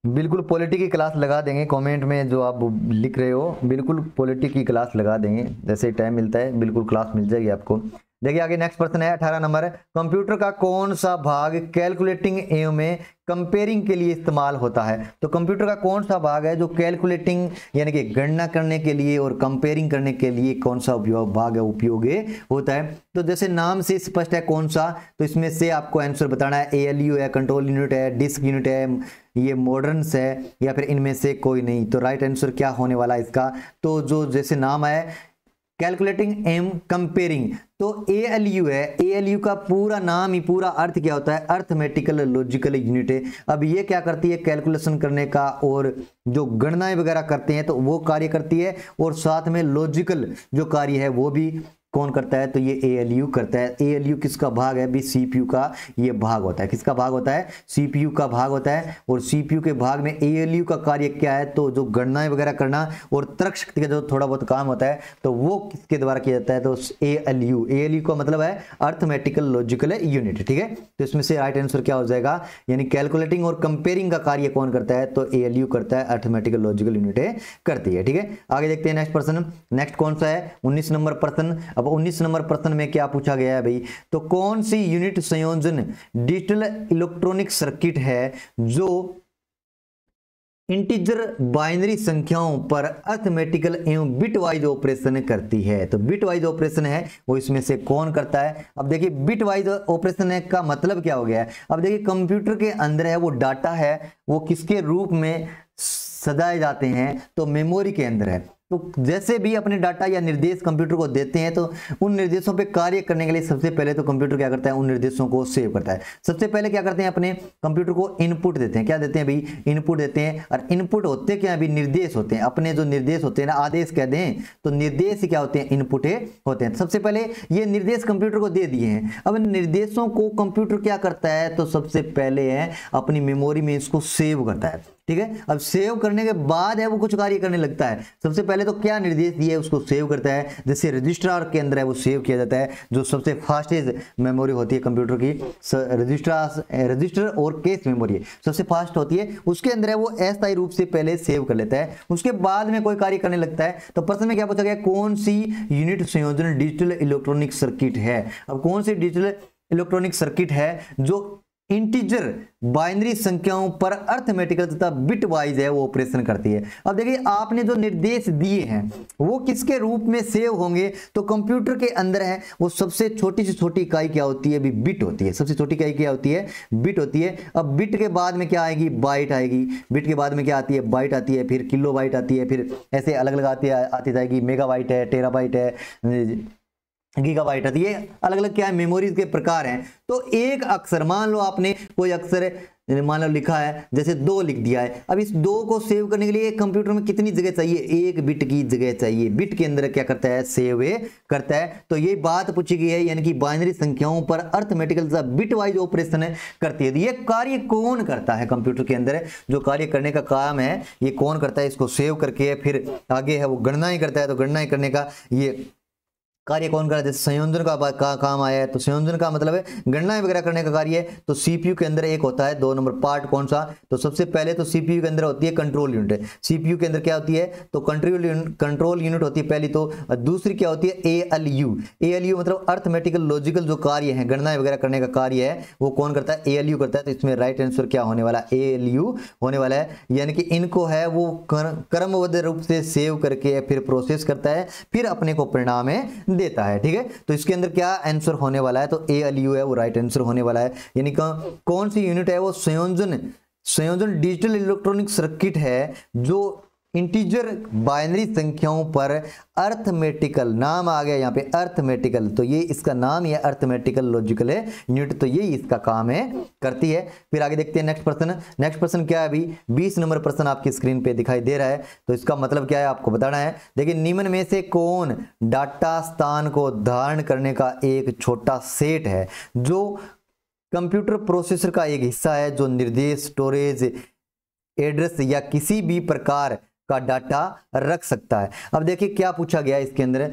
बिल्कुल पॉलिटी की क्लास लगा देंगे, कमेंट में जो आप लिख रहे हो बिल्कुल पॉलिटी की क्लास लगा देंगे, जैसे टाइम मिलता है बिल्कुल क्लास मिल जाएगी आपको। देखिए आगे नेक्स्ट प्रश्न है 18 नंबर, कंप्यूटर का कौन सा भाग कैलकुलेटिंग एवं कंपेयरिंग के लिए इस्तेमाल होता है तो कंप्यूटर का कौन सा भाग है जो कैलकुलेटिंग यानी कि गणना करने के लिए और कंपेयरिंग करने के लिए कौन सा भाग है उपयोगी होता है। तो जैसे नाम से स्पष्ट है कौन सा, तो इसमें से आपको आंसर बताना है। एएलयू है, कंट्रोल यूनिट है, डिस्क यूनिट है, ये मॉडर्न्स है, या फिर इनमें से कोई नहीं। तो राइट आंसर क्या होने वाला है इसका, तो जो जैसे नाम है कैलकुलेटिंग एम कंपेयरिंग। तो ALU है, ALU का पूरा नाम ही, पूरा अर्थ क्या होता है, अर्थमेटिकल लॉजिकल यूनिट है। अब ये क्या करती है, कैलकुलेशन करने का और जो गणनाएं वगैरह करते हैं तो वो कार्य करती है, और साथ में लॉजिकल जो कार्य है वो भी कौन करता है, तो ये ALU करता है। ALU किसका भाग है भी, CPU का ये भाग होता है। किसका भाग होता है, CPU का भाग होता है। और CPU के भाग में ALU का कार्य क्या है, तो जो गणनाएं वगैरह करना और तर्क शक्ति का जो थोड़ा बहुत काम होता है तो वो किसके द्वारा किया जाता है, तो ALU का मतलब है अर्थमेटिकल लॉजिकल यूनिट, ठीक है। तो इसमें से राइट आंसर क्या हो जाएगा, यानी कैलकुलेटिंग और कंपेयरिंग का कार्य कौन करता है, तो ALU करता है, अर्थमेटिकल लॉजिकल यूनिट करती है, ठीक है। आगे देखते हैं नेक्स्ट प्रश्न। नेक्स्ट कौन सा है, 19 नंबर प्रश्न। अब 19 नंबर प्रश्न में क्या पूछा गया है भाई, तो कौन सी यूनिट संयोजन डिजिटल इलेक्ट्रॉनिक सर्किट है जो इंटीजर बाइनरी संख्याओं पर अर्थमेटिकल एवं बिटवाइज ऑपरेशन करती है। तो बिटवाइज ऑपरेशन है वो इसमें से कौन करता है। अब देखिए बिटवाइज ऑपरेशन है का मतलब क्या हो गया है। अब देखिए कंप्यूटर के अंदर है वो डाटा है वो किसके रूप में सजाए जाते हैं, तो मेमोरी के अंदर है। तो जैसे भी अपने डाटा या निर्देश कंप्यूटर को देते हैं तो उन निर्देशों पे कार्य करने के लिए सबसे पहले तो कंप्यूटर क्या करता है, उन निर्देशों को सेव करता है। सबसे पहले क्या करते हैं, अपने कंप्यूटर को इनपुट देते हैं। क्या देते हैं भाई, इनपुट देते हैं। और इनपुट होते क्या है अभी, निर्देश होते हैं। अपने जो निर्देश होते हैं ना, आदेश कह दें तो निर्देश क्या होते हैं, इनपुट होते हैं। सबसे पहले ये निर्देश कंप्यूटर को दे दिए हैं। अब निर्देशों को कंप्यूटर क्या करता है, तो सबसे पहले है अपनी मेमोरी में इसको सेव करता है, ठीक है। अब सेव करने के बाद है वो कुछ कार्य करने लगता है। सबसे पहले तो क्या निर्देश दिए उसको सेव करता है। जैसे रजिस्टर के अंदर है वो सेव किया जाता है, जो सबसे फास्टेस्ट मेमोरी होती है कंप्यूटर की, रजिस्टर और केस मेमोरी सबसे फास्ट होती है। उसके अंदर है वो अस्थायी रूप से पहले सेव कर लेता है, उसके बाद में कोई कार्य करने लगता है। तो प्रश्न में क्या पूछा गया, कौन सी यूनिट संयोजन डिजिटल इलेक्ट्रॉनिक सर्किट है। अब कौन सी डिजिटल इलेक्ट्रॉनिक सर्किट है जो इंटीजर बाइनरी संख्याओं पर अर्थमेटिकल तथा बिट वाइज है वो ऑपरेशन करती है। अब देखिए आपने जो निर्देश दिए हैं वो किसके रूप में सेव होंगे, तो कंप्यूटर के अंदर है वो सबसे छोटी से छोटी इकाई क्या होती है, बिट होती है। सबसे छोटी इकाई क्या होती है, बिट होती है। अब बिट के बाद में क्या आएगी, बाइट आएगी। बिट के बाद में क्या आती है, बाइट आती है, फिर किलो बाइट आती है, फिर ऐसे अलग अलग आती जाएगी। मेगाबाइट है, टेराबाइट है, गीगाबाइट है। ये अलग अलग क्या है, मेमोरीज के प्रकार हैं। तो एक अक्षर, मान लो आपने कोई अक्षर मान लो लिखा है, जैसे 2 लिख दिया है। अब इस 2 को सेव करने के लिए कंप्यूटर में कितनी जगह चाहिए, 1 बिट की जगह चाहिए। बिट के अंदर क्या करता है, सेव करता है। तो ये बात पूछी गई है, यानी कि बाइनरी संख्याओं पर अर्थमेटिकल बिट वाइज ऑपरेशन करती है। ये कार्य कौन करता है कंप्यूटर के अंदर, जो कार्य करने का काम है ये कौन करता है, इसको सेव करके फिर आगे है वो गणनाएं करता है। तो गणनाएं करने का ये कार्य कौन कर रहा है, जैसे संयोजन का काम आया है। तो संयोजन का मतलब है गणनाएं वगैरह करने का कार्य है। तो सीपीयू के अंदर एक होता है 2 नंबर पार्ट, कौन सा, तो सबसे पहले तो सीपीयू के अंदर होती है कंट्रोल यूनिट। सीपीयू के अंदर क्या होती है, तो कंट्रोल यूनिट होती है पहली। तो दूसरी क्या होती है, ALU मतलब अर्थमेटिकल लॉजिकल जो कार्य है, गणनाएं वगैरह करने का कार्य है वो कौन करता है, ALU करता है। तो इसमें राइट आंसर क्या होने वाला है, ALU होने वाला है। यानी कि इनको है वो क्रमबद्ध रूप से सेव करके फिर प्रोसेस करता है, फिर अपने को परिणाम देता है, ठीक है। तो इसके अंदर क्या आंसर होने वाला है, तो ALU है वो राइट आंसर होने वाला है। यानी कौन सी यूनिट है, वो संयोजन डिजिटल इलेक्ट्रॉनिक सर्किट है जो इंटीजर बाइनरी संख्याओं पर अर्थमेटिकल, नाम आ गया यहाँ पे अर्थमेटिकल, तो ये इसका नाम है अर्थमेटिकल लॉजिकल यूनिट, तो ये इसका काम है करती है। फिर आगे देखते हैं नेक्स्ट प्रश्न। नेक्स्ट प्रश्न क्या है अभी, 20 नंबर प्रश्न आपकी स्क्रीन पे दिखाई दे रहा है। तो इसका मतलब क्या है आपको बताना है। देखिए निम्न में से कौन डाटा स्थान को धारण करने का एक छोटा सेट है जो कंप्यूटर प्रोसेसर का एक हिस्सा है, जो निर्देश, स्टोरेज, एड्रेस या किसी भी प्रकार का डाटा रख सकता है। अब देखिए क्या पूछा गया इसके अंदर,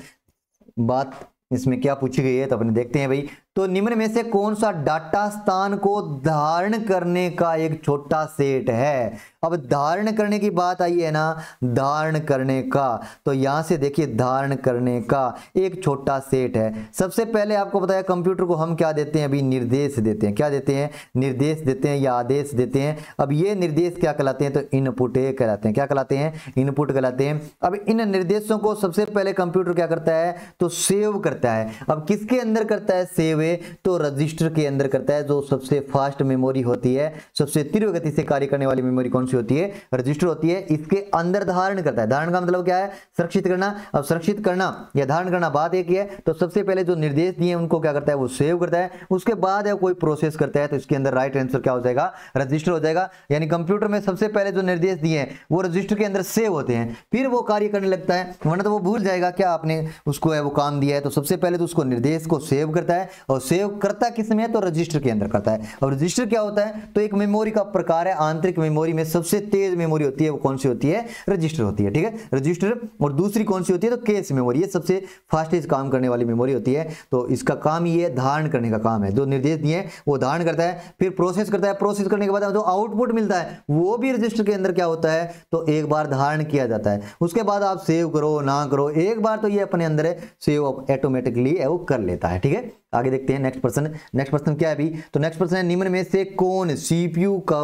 बात इसमें क्या पूछी गई है तो अपने देखते हैं भाई। तो निम्न में से कौन सा डाटा स्थान को धारण करने का एक छोटा सेट है। अब धारण करने की बात आई है ना, धारण करने का, तो यहां से देखिए धारण करने का एक छोटा सेट है। सबसे पहले आपको बताया कंप्यूटर को हम क्या देते हैं, अभी निर्देश देते हैं। क्या देते हैं, निर्देश देते हैं या आदेश देते हैं। अब ये निर्देश क्या कहलाते हैं, तो इनपुट कहलाते हैं। क्या कहलाते हैं, इनपुट कहलाते हैं। अब इन निर्देशों को सबसे पहले कंप्यूटर क्या करता है, तो सेव करता है। अब किसके अंदर करता है, सेव हुए तो रजिस्टर के अंदर करता है। जो सबसे फास्ट मेमोरी होती है, सबसे तीव्र गति से कार्य करने वाली मेमोरी कौन सी होती है? रजिस्टर होती है। इसके अंदर धारण करता है। धारण का मतलब क्या है? सुरक्षित करना। अब सुरक्षित करना या धारण करना बात एक ही है। तो सबसे पहले जो निर्देश दिए उनको क्या करता है? वो सेव करता है। उसके बाद है कोई प्रोसेस करता है, तो इसके अंदर राइट आंसर क्या हो जाएगा? रजिस्टर हो जाएगा। यानी कंप्यूटर में सबसे पहले जो निर्देश दिए हैं वो रजिस्टर के अंदर सेव होते हैं, फिर वो कार्य करने लगता है, वरना तो वो भूल जाएगा क्या आपने उसको है वो काम दिया है। तो सबसे पहले तो उसको निर्देश को सेव करता है, और सेव करता किस में? तो रजिस्टर के अंदर करता है। और रजिस्टर क्या होता है? तो एक मेमोरी का प्रकार है। आंतरिक मेमोरी में सबसे तेज मेमोरी होती है वो कौन सी होती है? रजिस्टर होती है। ठीक है, रजिस्टर। और दूसरी कौन सी होती है? तो केस मेमोरी। ये सबसे फास्टेस्ट काम करने वाली मेमोरी होती है। तो इसका काम ये धारण करने का काम है। जो निर्देश दिए वो धारण करता है, फिर प्रोसेस करता है। प्रोसेस करने के बाद जो आउटपुट मिलता है वो भी रजिस्टर के अंदर क्या होता है? तो एक बार धारण किया जाता है। उसके बाद आप सेव करो ना करो, एक बार तो ये अपने अंदर है सेव ऑटोमेटिकली वो कर लेता है। ठीक है, आगे देखते हैं नेक्स्ट प्रश्न। नेक्स्ट प्रश्न क्या है अभी? तो नेक्स्ट प्रश्न है, निम्न में से कौन सीपीयू का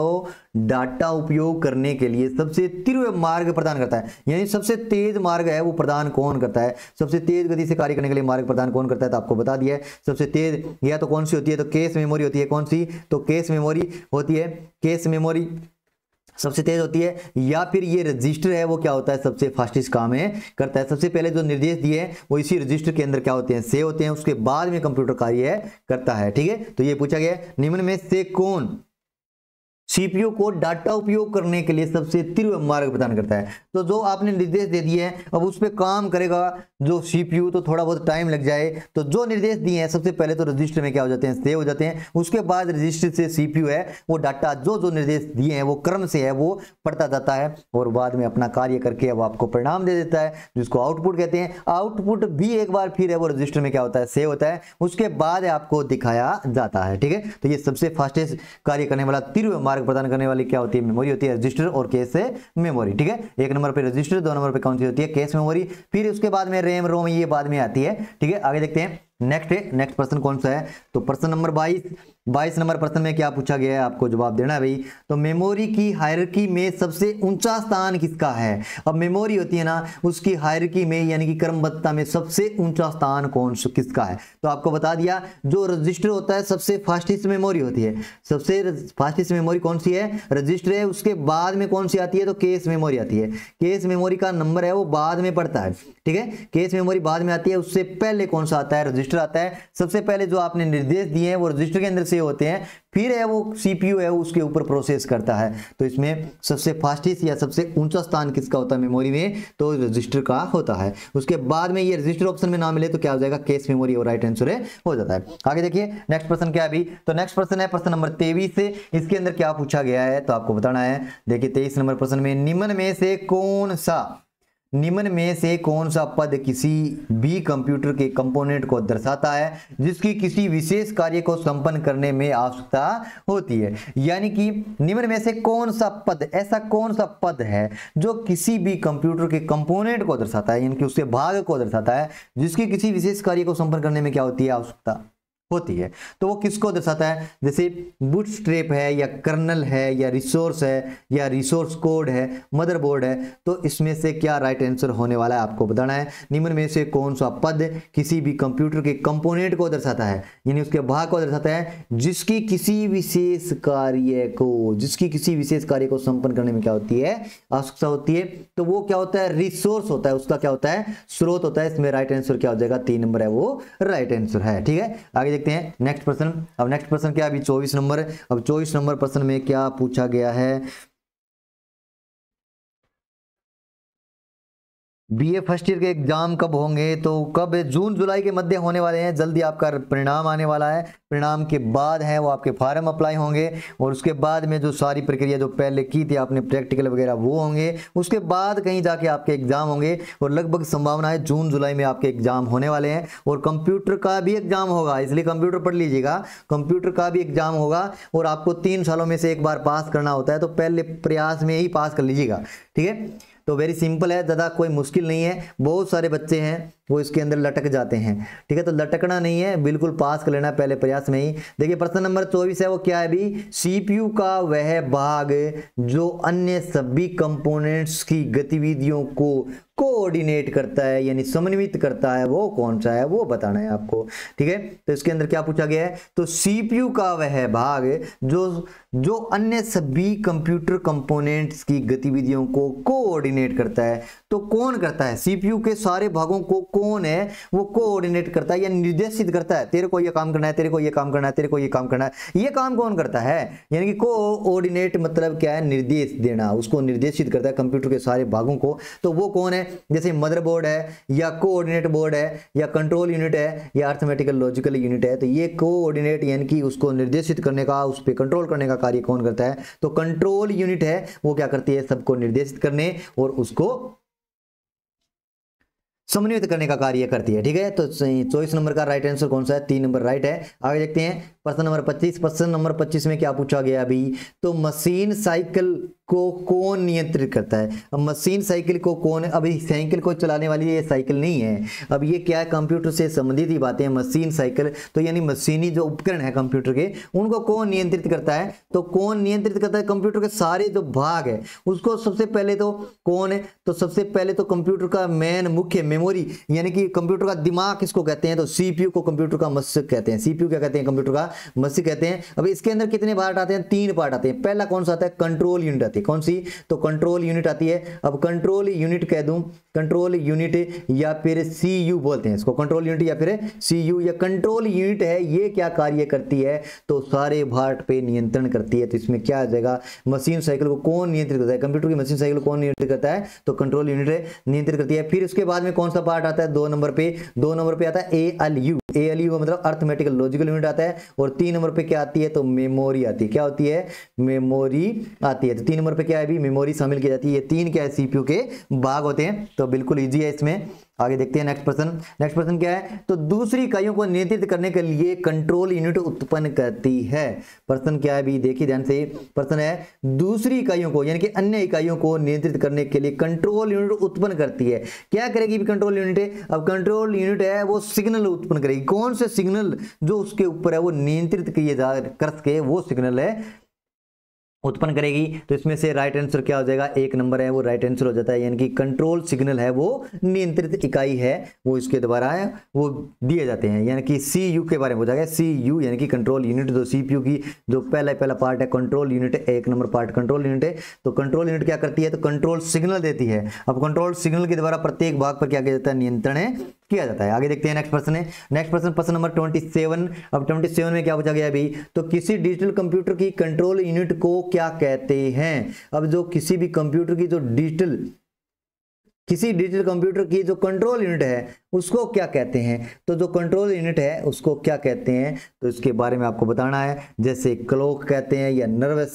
डाटा उपयोग करने के लिए सबसे तीव्र मार्ग प्रदान करता है? यानी सबसे तेज मार्ग है वो प्रदान कौन करता है? सबसे तेज गति से कार्य करने के लिए मार्ग प्रदान कौन करता है? तो आपको बता दिया है सबसे तेज या तो कौन सी होती है? तो केस मेमोरी होती है। कौन सी? तो केस मेमोरी होती है। केस मेमोरी सबसे तेज होती है। या फिर ये रजिस्टर है वो क्या होता है? सबसे फास्टेस्ट काम है करता है। सबसे पहले जो निर्देश दिए हैं वो इसी रजिस्टर के अंदर क्या होते हैं? सेव होते हैं। उसके बाद में कंप्यूटर कार्य करता है। ठीक है, तो ये पूछा गया है, निम्न में से कौन सीपीयू को डाटा उपयोग करने के लिए सबसे तीव्र मार्ग प्रदान करता है? तो जो आपने निर्देश दे दिए हैं अब उस पर काम करेगा जो सीपीयू, तो थोड़ा बहुत टाइम लग जाए। तो जो निर्देश दिए हैं सबसे पहले तो रजिस्टर में क्या हो जाते हैं? सेव हो जाते हैं। उसके बाद रजिस्टर से सीपीयू है वो डाटा जो निर्देश दिए हैं वो क्रम से है वो पढ़ता जाता है, और बाद में अपना कार्य करके अब आपको परिणाम दे देता है जिसको आउटपुट कहते हैं। आउटपुट भी एक बार फिर है वो रजिस्टर में क्या होता है? सेव होता है। उसके बाद आपको दिखाया जाता है। ठीक है, तो ये सबसे फास्टेस्ट कार्य करने वाला तीव्र मार्ग प्रदान करने वाली क्या होती है? मेमोरी होती है रजिस्टर और केस मेमोरी। ठीक है, एक नंबर पे रजिस्टर, दो नंबर पे कौन सी होती है? Case memory. फिर उसके बाद में रैम रोम ये बाद में आती है। ठीक है, आगे देखते हैं नेक्स्ट प्रश्न कौन सा है? तो प्रश्न नंबर 22 नंबर प्रश्न में क्या पूछा गया है? आपको जवाब देना है भाई। तो मेमोरी की हायरार्की में सबसे ऊंचा स्थान किसका है? अब मेमोरी होती है ना, उसकी हायरार्की में यानी कि क्रमबद्धता में सबसे ऊंचा स्थान किसका है? तो आपको बता दिया जो रजिस्टर होता है सबसे फास्टेस्ट मेमोरी होती है। सबसे फास्टेस्ट मेमोरी कौन सी है? रजिस्टर है। उसके बाद में कौन सी आती है? तो केस मेमोरी आती है। केस मेमोरी का नंबर है वो बाद में पड़ता है। ठीक है, केस मेमोरी बाद में आती है। उससे पहले कौन सा आता है? रजिस्टर आता है। सबसे पहले जो आपने निर्देश दिए हैं वो रजिस्टर के अंदर से होते हैं, फिर है वो सीपीयू है उसके ऊपर प्रोसेस करता है। तो इसमें सबसे फास्टेस्ट या सबसे ऊंचा स्थान किसका होता है मेमोरी में? तो रजिस्टर का होता है। उसके बाद में ये रजिस्टर ऑप्शन में ना मिले तो क्या हो जाएगा? केस मेमोरी, और राइट आंसर हो जाता है। आगे देखिए नेक्स्ट प्रश्न क्या है अभी? तो नेक्स्ट प्रश्न है प्रश्न नंबर 23 से। इसके अंदर क्या पूछा गया है तो आपको बताना है। देखिए 23 नंबर प्रश्न में, निम्न में से कौन सा पद किसी भी कंप्यूटर के कंपोनेंट को दर्शाता है जिसकी किसी विशेष कार्य को संपन्न करने में आवश्यकता होती है? यानी कि निम्न में से कौन सा पद, ऐसा कौन सा पद है जो किसी भी कंप्यूटर के कंपोनेंट को दर्शाता है, यानी कि उसके भाग को दर्शाता है जिसकी किसी विशेष कार्य को संपन्न करने में क्या होती है? आवश्यकता होती है। तो वो किसको दर्शाता है? जैसे बूटस्ट्रैप है, या कर्नल है, या रिसोर्स है, या रिसोर्स कोड है, मदरबोर्ड है। तो इसमें से क्या राइट आंसर होने वाला है आपको बताना है। निम्न में से कौन सा पद किसी भी कंप्यूटर के कंपोनेंट को दर्शाता है, यानी उसके भाग को दर्शाता है जिसकी किसी विशेष कार्य को संपन्न करने में क्या होती है? आवश्यकता होती है। तो वो क्या होता है? रिसोर्स होता है, उसका क्या होता है? स्रोत होता है। इसमें राइट आंसर क्या हो जाएगा? 3 नंबर है वो राइट आंसर है। ठीक है, आगे देखते हैं नेक्स्ट प्रश्न। अब नेक्स्ट प्रश्न क्या? अभी 24 नंबर। अब 24 नंबर प्रश्न में क्या पूछा गया है? बीए फर्स्ट ईयर के एग्जाम कब होंगे? तो कब? जून जुलाई के मध्य होने वाले हैं। जल्दी आपका परिणाम आने वाला है। परिणाम के बाद है वो आपके फॉर्म अप्लाई होंगे, और उसके बाद में जो सारी प्रक्रिया जो पहले की थी आपने प्रैक्टिकल वगैरह वो होंगे। उसके बाद कहीं जाके आपके एग्जाम होंगे, और लगभग संभावना है जून जुलाई में आपके एग्जाम होने वाले हैं। और कंप्यूटर का भी एग्जाम होगा, इसलिए कंप्यूटर पढ़ लीजिएगा। कंप्यूटर का भी एग्जाम होगा, और आपको 3 सालों में से एक बार पास करना होता है, तो पहले प्रयास में ही पास कर लीजिएगा। ठीक है, तो वेरी सिंपल है, ज़्यादा कोई मुश्किल नहीं है। बहुत सारे बच्चे हैं वो इसके अंदर लटक जाते हैं। ठीक है, तो लटकना नहीं है, बिल्कुल पास कर लेना पहले प्रयास में ही। देखिए प्रश्न नंबर 24 है वो क्या है अभी? सीपीयू का वह भाग जो अन्य सभी कंपोनेंट्स की गतिविधियों को कोऑर्डिनेट करता है यानी समन्वित करता है, वो कौन सा है वो बताना है आपको। ठीक है, तो इसके अंदर क्या पूछा गया है, तो सीपीयू का वह भाग जो अन्य सभी कंप्यूटर कंपोनेंट्स की गतिविधियों को कोऑर्डिनेट करता है। तो कौन करता है, सीपीयू के सारे भागों को कौन है वो कोऑर्डिनेट करता है या निर्देशित करता है। तेरे को ये काम करना है, तेरे को ये काम करना है, तेरे को ये काम करना है, ये काम कौन करता है, यानी कि कोऑर्डिनेट मतलब क्या है, निर्देश देना, उसको निर्देशित करता है कंप्यूटर के सारे भागों को। तो वो कौन है, जैसे मदरबोर्ड है या कोऑर्डिनेट बोर्ड है या कंट्रोल यूनिट है या अरिथमेटिकल लॉजिकल यूनिट है। तो ये कोऑर्डिनेट यानी कि उसको निर्देशित करने का, उस पर कंट्रोल करने का कार्य कौन करता है, तो कंट्रोल यूनिट है, वो क्या करती है, सबको निर्देशित करने और उसको समन्वित करने का कार्य करती है। ठीक है, तो 24 नंबर का राइट आंसर कौन सा है, 3 नंबर राइट है। आगे देखते हैं प्रश्न नंबर 25। प्रश्न नंबर 25 में क्या पूछा गया अभी, तो मशीन साइकिल को कौन नियंत्रित करता है। अब मशीन साइकिल को कौन, अभी साइकिल को चलाने वाली ये साइकिल नहीं है, अब ये क्या है, कंप्यूटर से संबंधित ही बातें हैं। मशीन साइकिल तो यानी मशीनी जो उपकरण है कंप्यूटर के, उनको कौन नियंत्रित करता है, तो कौन नियंत्रित करता है, कंप्यूटर के सारे जो भाग है उसको सबसे पहले तो कौन है, तो सबसे पहले तो कंप्यूटर का मेन मुख्य मेमोरी यानी कि कंप्यूटर का दिमाग किसको कहते हैं, तो सीपीयू को कंप्यूटर का मस्तिष्क कहते हैं। सीपीयू क्या कहते हैं, कंप्यूटर का मस्तिष्क कहते हैं। अब इसके अंदर कितने पार्ट आते हैं, 3 पार्ट आते हैं। पहला कौन सा आता है, कंट्रोल यूनिट आती है, कौन सी, तो कंट्रोल यूनिट आती है। अब कंट्रोल यूनिट कह दूं, कंट्रोल यूनिट या फिर सीयू बोलते हैं इसको, कंट्रोल यूनिट या फिर सीयू या कंट्रोल यूनिट है, ये क्या कार्य करती है, तो सारे भाग पे नियंत्रण करती है। तो इसमें क्या आ जाएगा, मशीन साइकिल को कौन नियंत्रित करता है, कंप्यूटर की मशीन साइकिल को कौन नियंत्रित करता है, तो कंट्रोल यूनिट नियंत्रित करती है। फिर उसके बाद में कौन सा पार्ट आता है, 2 नंबर पे, 2 नंबर पे आता है एएलयू, एएलयू मतलब अरिथमेटिकल लॉजिकल यूनिट आता है। और 3 नंबर पे क्या आती है, तो मेमोरी आती है, क्या होती है, मेमोरी आती है। तो 3 नंबर पे क्या है, भी मेमोरी शामिल की जाती है। ये 3 क्या है, सीपीयू के भाग होते हैं। तो बिल्कुल इजी है इसमें। आगे देखते हैं नेक्स्ट प्रश्न। नेक्स्ट प्रश्न क्या है, तो दूसरी इकाइयों को नियंत्रित करने के लिए कंट्रोल यूनिट उत्पन्न करती है। प्रश्न क्या है भी देखिए ध्यान से, प्रश्न है दूसरी इकाइयों को यानी कि अन्य इकाइयों को नियंत्रित करने के लिए कंट्रोल यूनिट उत्पन्न करती है। क्या करेगी कंट्रोल यूनिट है, अब कंट्रोल यूनिट है वो सिग्नल उत्पन्न करेगी। कौन से सिग्नल जो उसके ऊपर है वो नियंत्रित किए जा कर सके, वो सिग्नल है उत्पन्न करेगी। तो इसमें से राइट आंसर क्या हो जाएगा, 1 नंबर है वो राइट आंसर हो जाता है। यानी कि कंट्रोल सिग्नल है वो नियंत्रित इकाई है, वो इसके द्वारा है वो दिए जाते हैं। यानी कि सीयू के बारे में हो जाएगा, सीयू यानी कि कंट्रोल यूनिट। जो सीपीयू की जो पहला पार्ट है control unit, 1 number part control unit है। तो कंट्रोल यूनिट क्या करती है, तो कंट्रोल सिग्नल देती है। अब कंट्रोल सिग्नल के द्वारा प्रत्येक भाग पर क्या किया जाता है, नियंत्रण किया जाता है। आगे देखते हैं नेक्स्ट प्रश्न है। नेक्स्ट प्रश्न, प्रश्न नंबर 27। अब 27 में क्या पूछा गया अभी, तो किसी डिजिटल कंप्यूटर की कंट्रोल यूनिट को क्या कहते हैं। अब जो किसी भी कंप्यूटर की जो किसी डिजिटल कंप्यूटर की जो कंट्रोल यूनिट है उसको क्या कहते हैं, तो जो कंट्रोल यूनिट है उसको क्या कहते हैं, तो इसके बारे में आपको बताना है। जैसे क्लॉक कहते हैं या नर्वस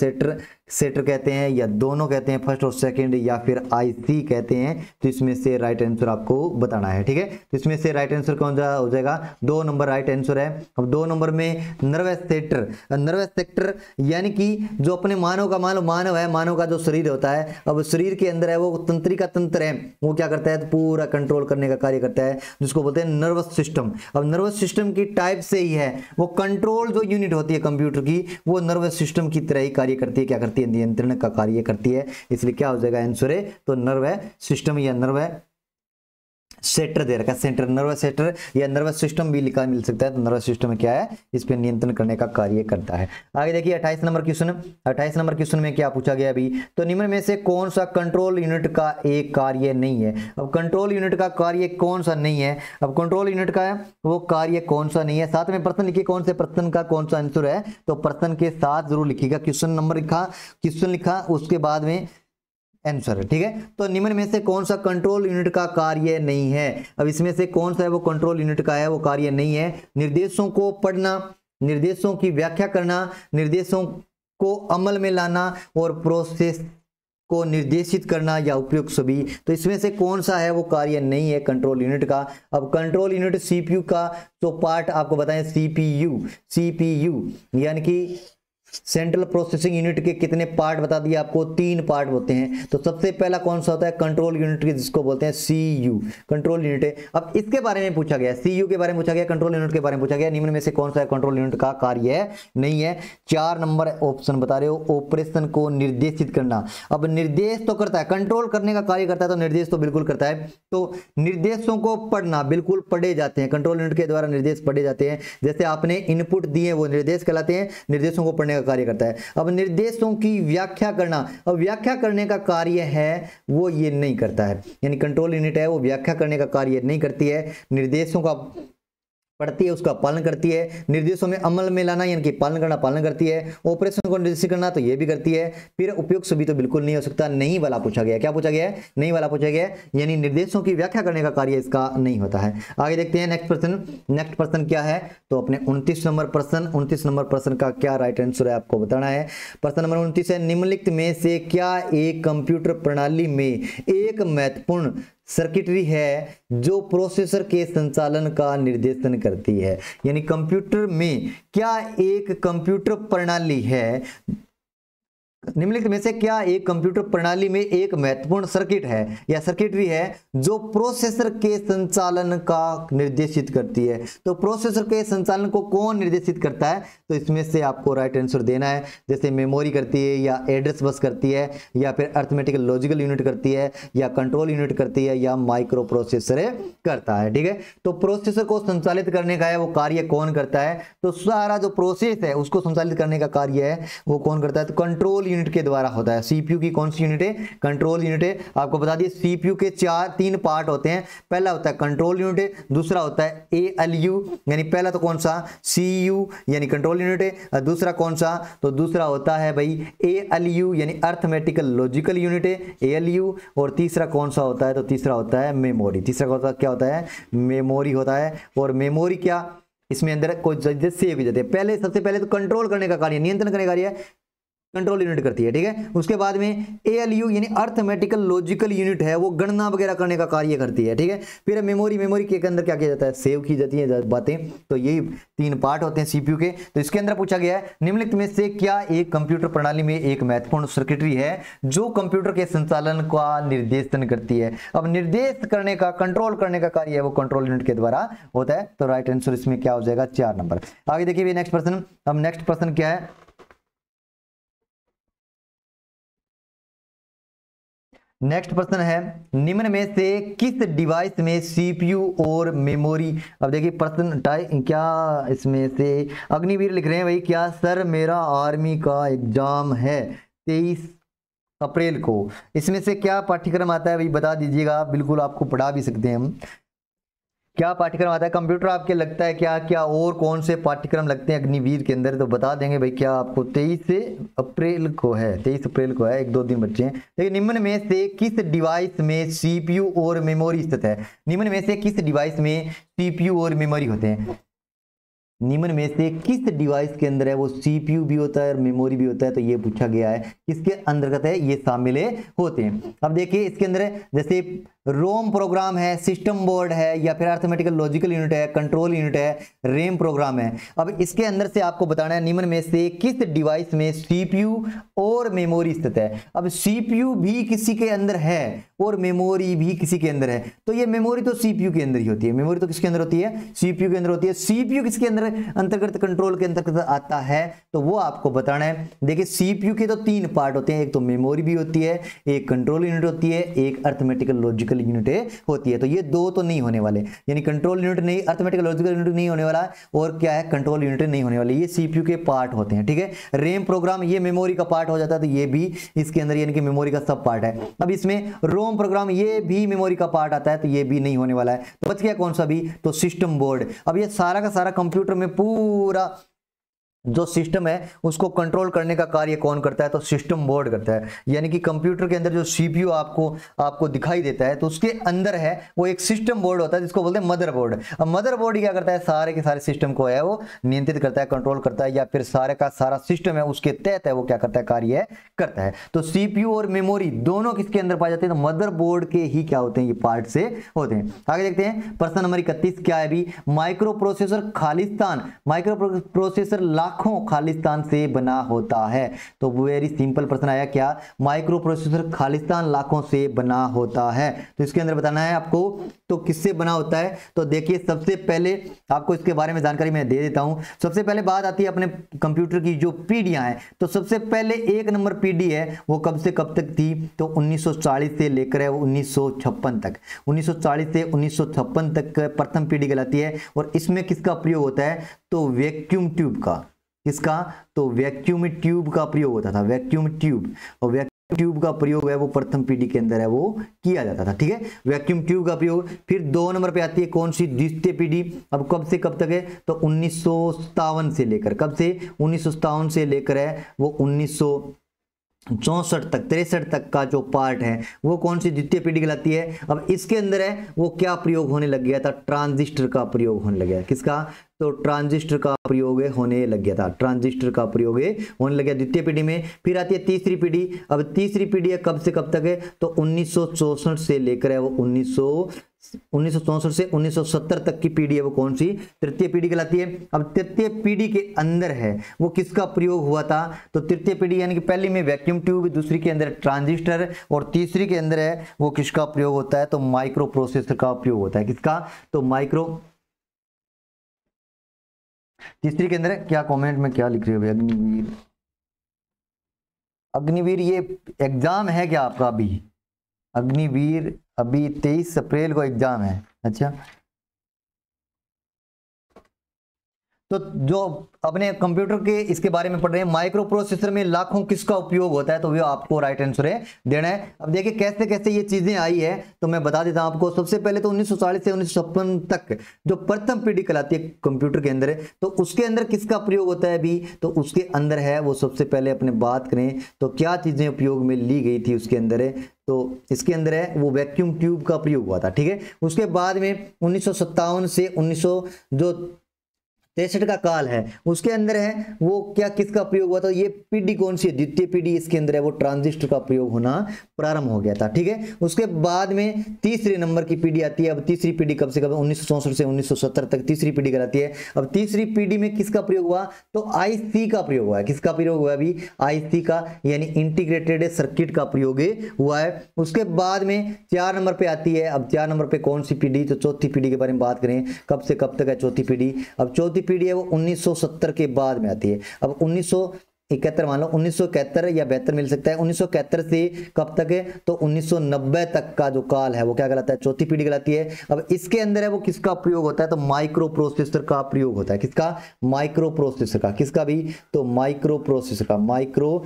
सेटर कहते हैं या दोनों कहते हैं, फर्स्ट और सेकंड, या फिर आईसी कहते हैं। तो इसमें से राइट आंसर आपको बताना है। ठीक है, तो इसमें से राइट आंसर कौन सा हो जाएगा, 2 नंबर राइट आंसर है। अब 2 नंबर में नर्वस सेक्टर यानी कि जो अपने मानव है, मानव का जो शरीर होता है, अब शरीर के अंदर है वो तंत्रिका तंत्र है, वो क्या करता है, तो पूरा कंट्रोल करने का कार्य करता है, जिसको बोलते हैं नर्वस सिस्टम। अब नर्वस सिस्टम की टाइप से ही है, वो कंट्रोल जो यूनिट होती है कंप्यूटर की, वो नर्वस सिस्टम की तरह ही कार्य करती है। क्या करती है, नियंत्रण का कार्य करती है। इसलिए क्या हो जाएगा आंसर है, तो नर्वस सिस्टम या नर्वस सेटर दे रखा है, सेंटर नर्वस सेटर या नर्वस सिस्टम भी लिखा मिल सकता है। तो नर्वस सिस्टम में क्या है, इस पर नियंत्रण करने का कार्य करता है। आगे देखिए 28 नंबर क्वेश्चन। 28 नंबर क्वेश्चन में क्या पूछा गया अभी, तो निम्न में से कौन सा कंट्रोल यूनिट का एक कार्य नहीं है। अब कंट्रोल यूनिट का कार्य कौन सा नहीं है, अब कंट्रोल यूनिट का वो कार्य कौन सा नहीं है। साथ में प्रश्न लिखिए, कौन से प्रश्न का कौन सा आंसर है, तो प्रश्न के साथ जरूर लिखिएगा। क्वेश्चन नंबर क्वेश्चन लिखा उसके बाद में आंसर। ठीक है, तो निम्न में से कौन सा कंट्रोल यूनिट का कार्य नहीं है। अब इसमें से कौन सा है वो कंट्रोल यूनिट का है वो कार्य नहीं है। निर्देशों को पढ़ना, निर्देशों की व्याख्या करना, निर्देशों को अमल में लाना और प्रोसेस को निर्देशित करना या उपयुक्त सभी। तो इसमें से कौन सा है वो कार्य नहीं है कंट्रोल यूनिट का। अब कंट्रोल यूनिट सीपीयू का तो पार्ट आपको बताएं, सीपीयू यानी कि सेंट्रल प्रोसेसिंग यूनिट के कितने पार्ट बता दिए आपको, 3 पार्ट होते हैं। तो सबसे पहला कौन सा होता है, कंट्रोल यूनिट, जिसको बोलते हैं सीयू, कंट्रोल यूनिट है। अब इसके बारे में पूछा गया, सीयू के बारे में पूछा गया, कंट्रोल यूनिट के बारे में पूछा गया, निम्न में से कौन सा है कंट्रोल यूनिट का कार्य है, नहीं है। 4 नंबर ऑप्शन बता रहे हो, ऑपरेशन को निर्देशित करना। अब निर्देश तो करता है, कंट्रोल करने का कार्य करता है, तो निर्देश तो बिल्कुल करता है। तो निर्देशों को पढ़ना, बिल्कुल पढ़े जाते हैं, कंट्रोल यूनिट के द्वारा निर्देश पढ़े जाते हैं। जैसे आपने इनपुट दिए वो निर्देश कहलाते हैं, निर्देशों को पढ़ने का कार्य करता है। अब निर्देशों की व्याख्या करना, अब व्याख्या करने का कार्य है वो ये नहीं करता है, यानी कंट्रोल यूनिट है वो व्याख्या करने का कार्य नहीं करती है, निर्देशों का पढ़ती है, उसका पालन करती है, निर्देशों में अमल में लाना यानी कि पालन करना, पालन करती है। ऑपरेशन को निर्देशित करना तो ये भी करती है। फिर उपयुक्त सभी तो बिल्कुल नहीं हो सकता, नहीं वाला पूछा गया। क्या पूछा गया है, नहीं वाला पूछा गया है, यानी निर्देशों की व्याख्या करने का कार्य इसका नहीं होता है। आगे देखते हैं नेक्स्ट प्रश्न। नेक्स्ट प्रश्न क्या है, तो अपने 29 नंबर प्रश्न, 29 नंबर प्रश्न का क्या राइट आंसर है आपको बताना है। प्रश्न नंबर 29 है, निम्नलिखित में से क्या एक कंप्यूटर प्रणाली में एक महत्वपूर्ण सर्किटरी है जो प्रोसेसर के संचालन का निर्देशन करती है। यानी कंप्यूटर में क्या एक कंप्यूटर प्रणाली है, निम्नलिखित में से क्या एक कंप्यूटर प्रणाली में एक महत्वपूर्ण सर्किट है या सर्किटरी है जो प्रोसेसर के संचालन का निर्देशित करती है। तो प्रोसेसर के संचालन को कौन निर्देशित करता है, तो इसमें से आपको राइट आंसर देना है। जैसे मेमोरी करती है, या एड्रेस बस करती है, या फिर अर्थमेटिकल लॉजिकल यूनिट करती है, या कंट्रोल यूनिट करती है, या माइक्रो प्रोसेसर करता है। ठीक है, तो प्रोसेसर को संचालित करने का है वो कार्य कौन करता है, तो सारा जो प्रोसेस है उसको संचालित करने का कार्य है वो कौन करता है, तो कंट्रोल यूनिट के द्वारा होता है। सीपीयू की कौन सी यूनिट है, कंट्रोल यूनिट है। आपको बता दिए सीपीयू के 3 पार्ट होते हैं। पहला होता है कंट्रोल यूनिट, दूसरा होता है एएलयू, यानी पहला तो कौन सा सीयू यानी कंट्रोल यूनिट है, और दूसरा कौन सा, तो दूसरा होता है भाई एएलयू यानी अर्थमेटिकल लॉजिकल यूनिट है, एएलयू। और तीसरा कौन सा होता है, तो तीसरा होता है मेमोरी। तीसरा क्या होता है, मेमोरी होता है। और मेमोरी क्या, इसमें अंदर कोई चीजें सेव की जाती है। पहले सबसे पहले तो कंट्रोल करने का कार्य, नियंत्रण करने का कार्य कंट्रोल यूनिट करती है। ठीक है, उसके बाद में एएलयू यानी अर्थमेटिकल लॉजिकल यूनिट है वो गणना वगैरह करने का कार्य करती है। ठीक है, फिर मेमोरी, मेमोरी के अंदर क्या किया जाता है, सेव की जाती है बातें। तो यही 3 पार्ट होते हैं सीपीयू के। तो इसके अंदर पूछा गया है, निम्नलिखित में से क्या एक कंप्यूटर प्रणाली में एक महत्वपूर्ण सर्किटरी है जो कंप्यूटर के संचालन का निर्देशन करती है। अब निर्देश करने का, कंट्रोल करने का कार्य है वो कंट्रोल यूनिट के द्वारा होता है। तो राइट आंसर इसमें क्या हो जाएगा, 4 नंबर। आगे देखिए नेक्स्ट प्रश्न। अब नेक्स्ट प्रश्न क्या है, नेक्स्ट प्रश्न है, निम्न में से किस डिवाइस में सीपीयू और मेमोरी। अब देखिए प्रश्न क्या इसमें से अग्निवीर लिख रहे हैं भाई, क्या सर मेरा आर्मी का एग्जाम है 23 अप्रैल को, इसमें से क्या पाठ्यक्रम आता है भाई बता दीजिएगा। बिल्कुल आपको पढ़ा भी सकते हैं हम, क्या पाठ्यक्रम आता है कंप्यूटर आपके लगता है, क्या क्या और कौन से पाठ्यक्रम लगते हैं अग्निवीर के अंदर, तो बता देंगे भाई। क्या आपको 23 अप्रैल को है, 23 अप्रैल को है, 1-2 दिन बच्चे हैं। लेकिन निम्न में से किस डिवाइस में सीपीयू और मेमोरी स्थित है, निम्न में से किस डिवाइस में सीपीयू और मेमोरी होते हैं, निम्न में से किस डिवाइस के अंदर है वो सीपीयू भी होता है और मेमोरी भी होता है। तो ये पूछा गया है किसके अंतर्गत है, ये शामिल होते हैं। अब देखिए इसके अंदर जैसे रोम प्रोग्राम है, सिस्टम बोर्ड है, या फिर अर्थमेटिकल लॉजिकल यूनिट है, कंट्रोल यूनिट है, रैम प्रोग्राम है। अब इसके अंदर से आपको बताना है निम्न में से किस डिवाइस में सीपीयू और मेमोरी स्थित है। अब सीपीयू भी किसी के अंदर है और मेमोरी भी किसी के अंदर है, तो ये मेमोरी तो सीपीयू के अंदर ही होती है। मेमोरी तो किसके अंदर होती है, सीपीयू के अंदर होती है। सीपीयू किसके अंदर अंतर्गत, कंट्रोल के अंतर्गत आता है, तो वो आपको बताना है। देखिए सीपीयू के तो 3 पार्ट होते हैं, एक तो मेमोरी भी होती है, एक कंट्रोल यूनिट होती है, एक अर्थमेटिकल लॉजिकल यूनिट होती है। तो ये 2 तो नहीं होने वाले, यानी कंट्रोल यूनिट नहीं, अर्थमेटिकल लॉजिकल यूनिट नहीं होने वाला, और क्या है कंट्रोल यूनिट नहीं होने वाले। ये सीपीयू के पार्ट होते हैं। ठीक है, रैम प्रोग्राम ये मेमोरी का पार्ट हो जाता है, तो ये भी इसके अंदर यानी कि मेमोरी का सब पार्ट है। अब इसमें रोम प्रोग्राम ये भी मेमोरी का पार्ट आता है, तो ये भी नहीं होने वाला है। तो बच गया कौन सा भी, तो सिस्टम बोर्ड। अब ये सारा का सारा कंप्यूटर में पूरा जो सिस्टम है उसको कंट्रोल करने का कार्य कौन करता है, तो सिस्टम बोर्ड करता है। यानी कि कंप्यूटर के अंदर जो सीपीयू आपको दिखाई देता है, तो उसके अंदर है वो एक सिस्टम बोर्ड होता है जिसको बोलते हैं मदरबोर्ड। अब मदरबोर्ड क्या करता है, सारे के सारे सिस्टम को है वो नियंत्रित करता है, कंट्रोल करता है, या फिर सारे का सारा सिस्टम है उसके तहत है वो क्या करता है, कार्य करता है। तो सीपीयू और मेमोरी दोनों किसके अंदर पाए जाते हैं, तो मदरबोर्ड के ही क्या होते हैं, ये पार्ट से होते हैं। आगे देखते हैं प्रश्न नंबर 31 क्या है अभी, micro processor Khalistan, micro processor lakh लाखों खालिस्तान से बना होता है। तो वेरी सिंपल प्रश्न आया, क्या माइक्रो प्रोसेसर खालिस्तान लाखों से बना होता है। तो इसके अंदर बताना है आपको तो किससे बना होता है। तो देखिए सबसे पहले आपको इसके बारे में जानकारी मैं दे देता हूं। सबसे पहले बात आती है अपने कंप्यूटर की जो पीढ़ियां हैं। तो सबसे पहले एक नंबर पीढ़ी है वो कब से कब तक थी, तो 1940 से लेकर है 1956 तक। 1940 से 1956 तक प्रथम पीढ़ी कहलाती है। और इसमें किसका प्रयोग होता है, तो वैक्यूम ट्यूब का। किसका, तो वैक्यूम ट्यूब का प्रयोग होता था, वैक्यूम ट्यूब। और वैक्यूम ट्यूब का प्रयोग है वो प्रथम पीढ़ी के अंदर है वो किया जाता था। ठीक है, वैक्यूम ट्यूब का प्रयोग। फिर 2 नंबर पे आती है कौन सी, द्वितीय पीढ़ी। अब कब से कब तक है, तो 1957 से लेकर, कब से, 1957 से लेकर है वो 1964 तक, 63 तक का जो पार्ट है वो कौन सी द्वितीय पीढ़ी कहलाती है। अब इसके अंदर है वो क्या प्रयोग होने लग गया था, ट्रांजिस्टर का प्रयोग होने लग गया। किसका, तो ट्रांजिस्टर का प्रयोग होने लग गया था, ट्रांजिस्टर का प्रयोग होने लग गया द्वितीय पीढ़ी में। फिर आती है तीसरी पीढ़ी। अब तीसरी पीढ़ी है कब से कब तक है, तो 1964 से लेकर है वो 1964 से 1970 तक की पीढ़ी है वो कौन सी, तृतीय पीढ़ी कहलाती है। अब तृतीय पीढ़ी के अंदर है वो किसका प्रयोग हुआ था, तो तृतीय पीढ़ी यानी कि पहली में वैक्यूम ट्यूब, दूसरी के अंदर ट्रांजिस्टर, और तीसरी के अंदर है वो किसका प्रयोग होता है, तो माइक्रो प्रोसेसर का प्रयोग होता है। किसका, तो माइक्रो। तीसरी के अंदर है, क्या कमेंट में क्या लिख रहे हो अग्निवीर, अग्निवीर ये एग्जाम है क्या आपका अभी, अग्निवीर अभी 23 अप्रैल को एग्जाम है। अच्छा, तो जो अपने कंप्यूटर के इसके बारे में पढ़ रहे हैं, माइक्रो प्रोसेसर में लाखों किसका उपयोग होता है, तो वो आपको राइट आंसर है देना है। अब देखिए कैसे कैसे ये चीजें आई है, तो मैं बता देता हूं आपको। सबसे पहले तो 1940 से 1956 तक जो प्रथम पीढ़ी कहलाती है कंप्यूटर के अंदर, तो उसके अंदर किसका प्रयोग होता है अभी, तो उसके अंदर है वो सबसे पहले अपने बात करें तो क्या चीजें उपयोग में ली गई थी उसके अंदर, तो इसके अंदर है वो वैक्यूम ट्यूब का प्रयोग हुआ था। ठीक है, उसके बाद में 1957 से 1963 का काल है, उसके अंदर है वो क्या किसका प्रयोग हुआ था, ये पीढ़ी कौन सी है, द्वितीय पीढ़ी। इसके अंदर है वो ट्रांजिस्टर का प्रयोग होना प्रारंभ हो गया था। ठीक है, उसके बाद में तीसरे नंबर की पीढ़ी आती है। अब तीसरी पीढ़ी कब से कब, 1964 से 1970 तक तीसरी पीढ़ी कहलाती है। अब तीसरी पीढ़ी में किसका प्रयोग हुआ, तो आईसी का प्रयोग हुआ है। किसका प्रयोग हुआ अभी, आईसी का, यानी इंटीग्रेटेड सर्किट का प्रयोग हुआ है। उसके बाद में 4 नंबर पे आती है। अब 4 नंबर पे कौन सी पीढ़ी, तो चौथी पीढ़ी के बारे में बात करें, कब से कब तक है चौथी पीढ़ी। अब चौथी पीढ़ी है वो 1970 के बाद में आती है। अब 1971 मान लो, 1971 या 72 मिल सकता है। 1971 से कब तक है, तो 1990 तक का जो काल है वो क्या कहलाता है, चौथी पीढ़ी कहलाती है। अब इसके अंदर है वो किसका प्रयोग होता है, तो माइक्रो प्रोसेसर का प्रयोग होता है। किसका, माइक्रो प्रोसेसर का। किसका भी, तो माइक्रो प्रोसेसर का, माइक्रो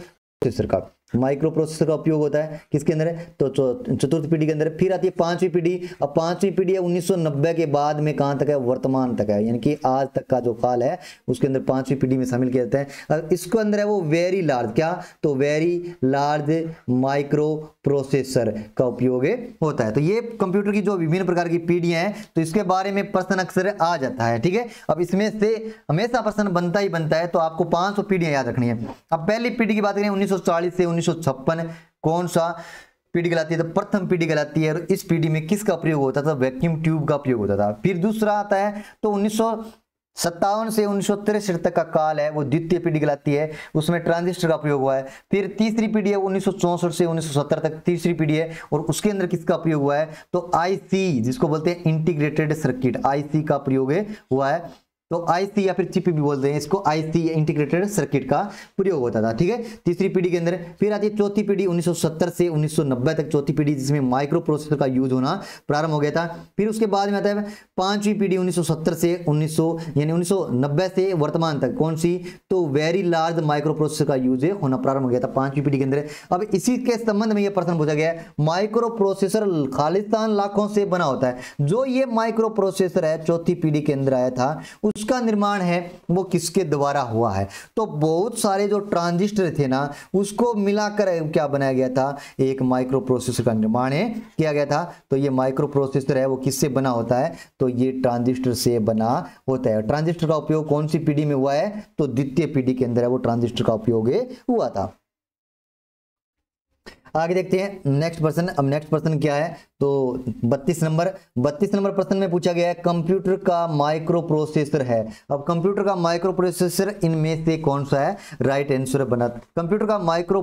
प्रोसेसर का, माइक्रो प्रोसेसर का उपयोग होता है। किसके अंदर है, तो चतुर्थ पीढ़ी के अंदर। फिर आती है पांचवी पीढ़ी। अब पांचवी पीढ़ी है 1990 के बाद में कहां तक है, वर्तमान तक है, यानी कि आज तक का जो काल है उसके अंदर पांचवी पीढ़ी में शामिल किया जाता है। अब इसके अंदर है वो वेरी लार्ज, क्या, तो वेरी लार्ज माइक्रो प्रोसेसर का उपयोग होता है। तो ये कंप्यूटर की जो विभिन्न प्रकार की पीढ़ियां हैं, तो इसके बारे में प्रश्न अक्सर आ जाता है। ठीक है, अब इसमें से हमेशा प्रश्न बनता ही बनता है, तो आपको 500 पीढ़ियां याद रखनी है। अब पहली पीढ़ी की बात करें 1940 से 1956, कौन सा पीढ़ी कहलाती है, तो प्रथम पीढ़ी कहलाती है। और इस पीढ़ी में किसका प्रयोग होता था, वैक्यूम ट्यूब का प्रयोग होता था। फिर दूसरा आता है तो 1957 से 1963 तक का काल है वो द्वितीय पीढ़ी कहलाती है, उसमें ट्रांजिस्टर का प्रयोग हुआ है। फिर तीसरी पीढ़ी है 1964 से 1970 तक तीसरी पीढ़ी है, और उसके अंदर किसका प्रयोग हुआ है, तो आईसी, जिसको बोलते हैं इंटीग्रेटेड सर्किट, आईसी का प्रयोग हुआ है। तो आईसी या फिर चिप भी बोलते हैं इसको, आईसी इंटीग्रेटेड सर्किट का प्रयोग होता था। ठीक है, तीसरी पीढ़ी के अंदर। फिर आती है चौथी पीढ़ी 1970 से 1990 तक, चौथी पीढ़ी जिसमें माइक्रो प्रोसेसर का यूज होना प्रारंभ हो गया था। फिर उसके बाद में आता है पांचवी पीढ़ी 1970 से 1990 से वर्तमान तक, कौन सी, तो वेरी लार्ज माइक्रो प्रोसेसर का यूज होना प्रारंभ हो गया था पांचवी पीढ़ी के अंदर। अब इसी के संबंध में यह प्रश्न पूछा गया है, माइक्रो प्रोसेसर खालिस्तान लाखों से बना होता है। जो ये माइक्रो प्रोसेसर है चौथी पीढ़ी के अंदर आया था, उसका निर्माण है वो किसके द्वारा हुआ है, तो बहुत सारे जो ट्रांजिस्टर थे ना उसको मिलाकर क्या बनाया गया था, एक माइक्रो प्रोसेसर का निर्माण किया गया था। तो ये माइक्रो प्रोसेसर है वो किससे बना होता है, तो ये ट्रांजिस्टर से बना होता है। ट्रांजिस्टर का उपयोग कौन सी पीढ़ी में हुआ है, तो द्वितीय पीढ़ी के अंदर है वो ट्रांजिस्टर का उपयोग हुआ था। आगे देखते हैं नेक्स्ट प्रश्न। अब नेक्स्ट प्रश्न क्या है, तो 32 नंबर प्रश्न में पूछा गया है माइक्रो का माइक्रो प्रोसेसर है। अब कंप्यूटर का माइक्रो प्रोसेसर इनमें से कौन सा है, राइट आंसर बना। कंप्यूटर का माइक्रो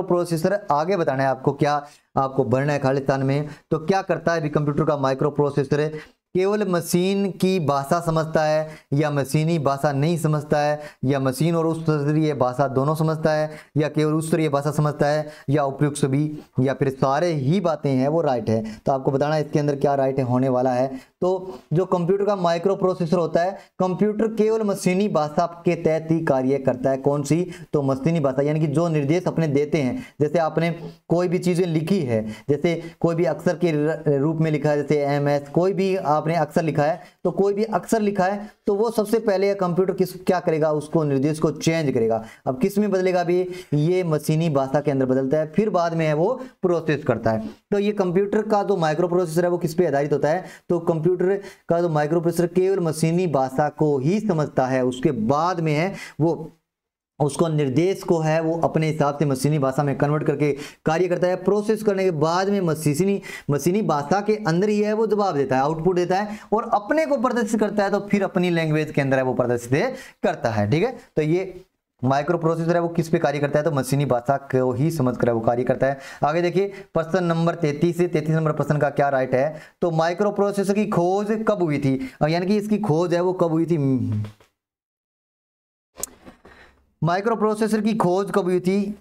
प्रोसेसर आगे बताना है आपको, क्या आपको भरना है खालिस्तान में। तो क्या करता है अभी कंप्यूटर का माइक्रो प्रोसेसर, केवल मशीन की भाषा समझता है, या मशीनी भाषा नहीं समझता है, या मशीन और उस स्तरीय भाषा दोनों समझता है, या केवल उस स्तरीय भाषा समझता है, या उपयुक्त सभी, या फिर सारे ही बातें हैं वो राइट है। तो आपको बताना है इसके अंदर क्या राइट होने वाला है। तो जो कंप्यूटर का माइक्रो प्रोसेसर होता है, कंप्यूटर केवल मशीनी भाषा के तहत ही कार्य करता है। कौन सी, तो मशीनी भाषा, यानी कि जो निर्देश अपने देते हैं, जैसे आपने कोई भी चीजें लिखी है, जैसे कोई भी अक्षर के रूप में लिखा है, जैसे MS, कोई भी आपने अक्षर लिखा है, तो कोई भी अक्षर लिखा है तो वो सबसे पहले कंप्यूटर क्या करेगा, उसको निर्देश को चेंज करेगा। अब किस में बदलेगा भी, ये मशीनी भाषा के अंदर बदलता है, फिर बाद में है वो प्रोसेस करता है। तो ये कंप्यूटर का जो माइक्रो प्रोसेसर है वो किस पे आधारित होता है, तो कंप्यूटर का जो माइक्रो प्रोसेसर केवल मशीनी भाषा को ही समझता है, उसके बाद में है वो उसको निर्देश को है वो अपने हिसाब से मशीनी भाषा में कन्वर्ट करके कार्य करता है। प्रोसेस करने के बाद में मशीनी भाषा के अंदर ही है वो जवाब देता है, आउटपुट देता है, और अपने को प्रदर्शित करता है, तो फिर अपनी लैंग्वेज के अंदर है वो प्रदर्शित करता है। ठीक है, तो ये माइक्रो प्रोसेसर है वो किस पे कार्य करता है, तो मशीनी भाषा को ही समझ कर वो कार्य करता है। आगे देखिए प्रश्न नंबर 33 नंबर प्रश्न का क्या राइट है, तो माइक्रो प्रोसेसर की खोज कब हुई थी, यानी कि इसकी खोज है वो कब हुई थी, माइक्रो प्रोसेसर की खोज कब हुई थी,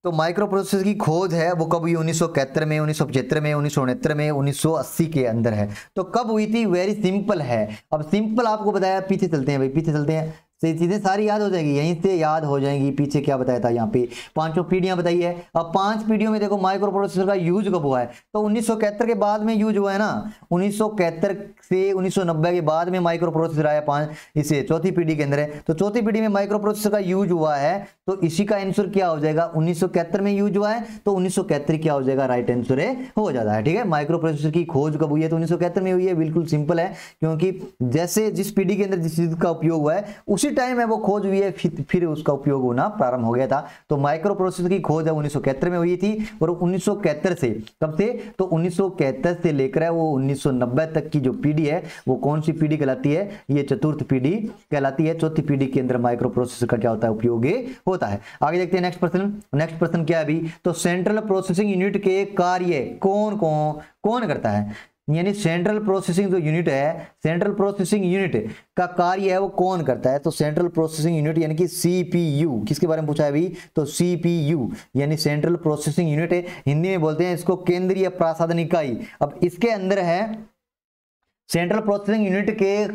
तो माइक्रो प्रोसेसर की खोज है वो कब हुई, 1971 में, 1975 में, 1969 में, 1980 के अंदर है। तो कब हुई थी, वेरी सिंपल है। अब सिंपल आपको बताया, पीछे चलते हैं भाई, पीछे चलते हैं, चीजें सारी याद हो जाएगी, यहीं से याद हो जाएंगी। पीछे क्या बताया था, यहाँ पे 5 पीढ़ियां बताई है। अब 5 पीढ़ियों में देखो माइक्रो प्रोसेसर का यूज कब हुआ है, तो 1971 के बाद में यूज हुआ है ना, 1971 से 1990 के बाद में माइक्रो प्रोसेसर आया 5, इसे चौथी पीढ़ी के अंदर है। तो चौथी पीढ़ी में माइक्रो प्रोसेसर का यूज हुआ है, तो इसी का आंसर क्या हो जाएगा, 1971 में यूज हुआ है, तो 1971 क्या हो जाएगा, राइट आंसर हो जाता है। ठीक है, माइक्रो प्रोसेसर की खोज कब हुई है, तो 1971 में हुई है, बिल्कुल सिंपल है, क्योंकि जैसे जिस पीढ़ी के अंदर जिस चीज का उपयोग हुआ है उसी टाइम है वो खोज हुई है, फिर उसका उपयोग होना प्रारंभ हो गया था। तो माइक्रो प्रोसेसर की खोज है 1971 में हुई थी, और 1971 से कब से, तो 1971 से लेकर वो 1990 तक की जो पीढ़ी है वो कौन सी पीढ़ी कहलाती है, ये चतुर्थ पीढ़ी कहलाती है। चौथी पीढ़ी के अंदर माइक्रो प्रोसेसर का क्या होता है, उपयोग होता है। आगे देखते हैं नेक्स्ट प्रश्न क्या है अभी, तो सेंट्रल प्रोसेसिंग यूनिट के कार्य कौन करता है, यानी सेंट्रल प्रोसेसिंग जो यूनिट है, सेंट्रल प्रोसेसिंग यूनिट का कार्य है वो कौन करता है, तो सेंट्रल प्रोसेसिंग यूनिट यानी कि CPU, किसके बारे में पूछा है अभी, तो CPU यानी सेंट्रल प्रोसेसिंग यूनिट है, हिंदी में बोलते हैं इसको केंद्रीय प्रसाधन इकाई। अब इसके अंदर है सेंट्रल प्रोसेसिंग यूनिट के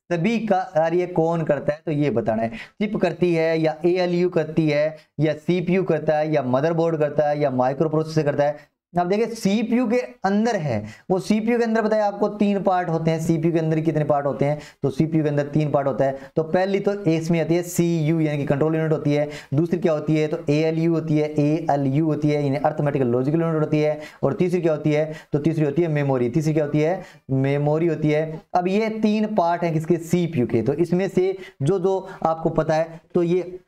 सभी कार्य कौन करता है, तो ये बताना है, चिप करती है, या ALU करती है, या CPU करता है, या मदरबोर्ड करता है, या माइक्रो प्रोसेसर करता है। अब देखिए CPU के अंदर है, वो CPU के अंदर बताया आपको 3 पार्ट होते हैं। CPU के अंदर कितने पार्ट होते हैं, तो CPU के अंदर 3 पार्ट होता है। तो पहली तो इसमें आती है CU यानी कि कंट्रोल यूनिट होती है, दूसरी क्या होती है, तो ALU होती है, ALU होती है यानी अर्थमेटिकल लॉजिकल यूनिट होती है, और तीसरी क्या होती है, तो तीसरी होती है मेमोरी, तीसरी क्या होती है, मेमोरी होती है। अब ये 3 पार्ट हैं किसके, CPU के। तो इसमें से जो आपको पता है, तो ये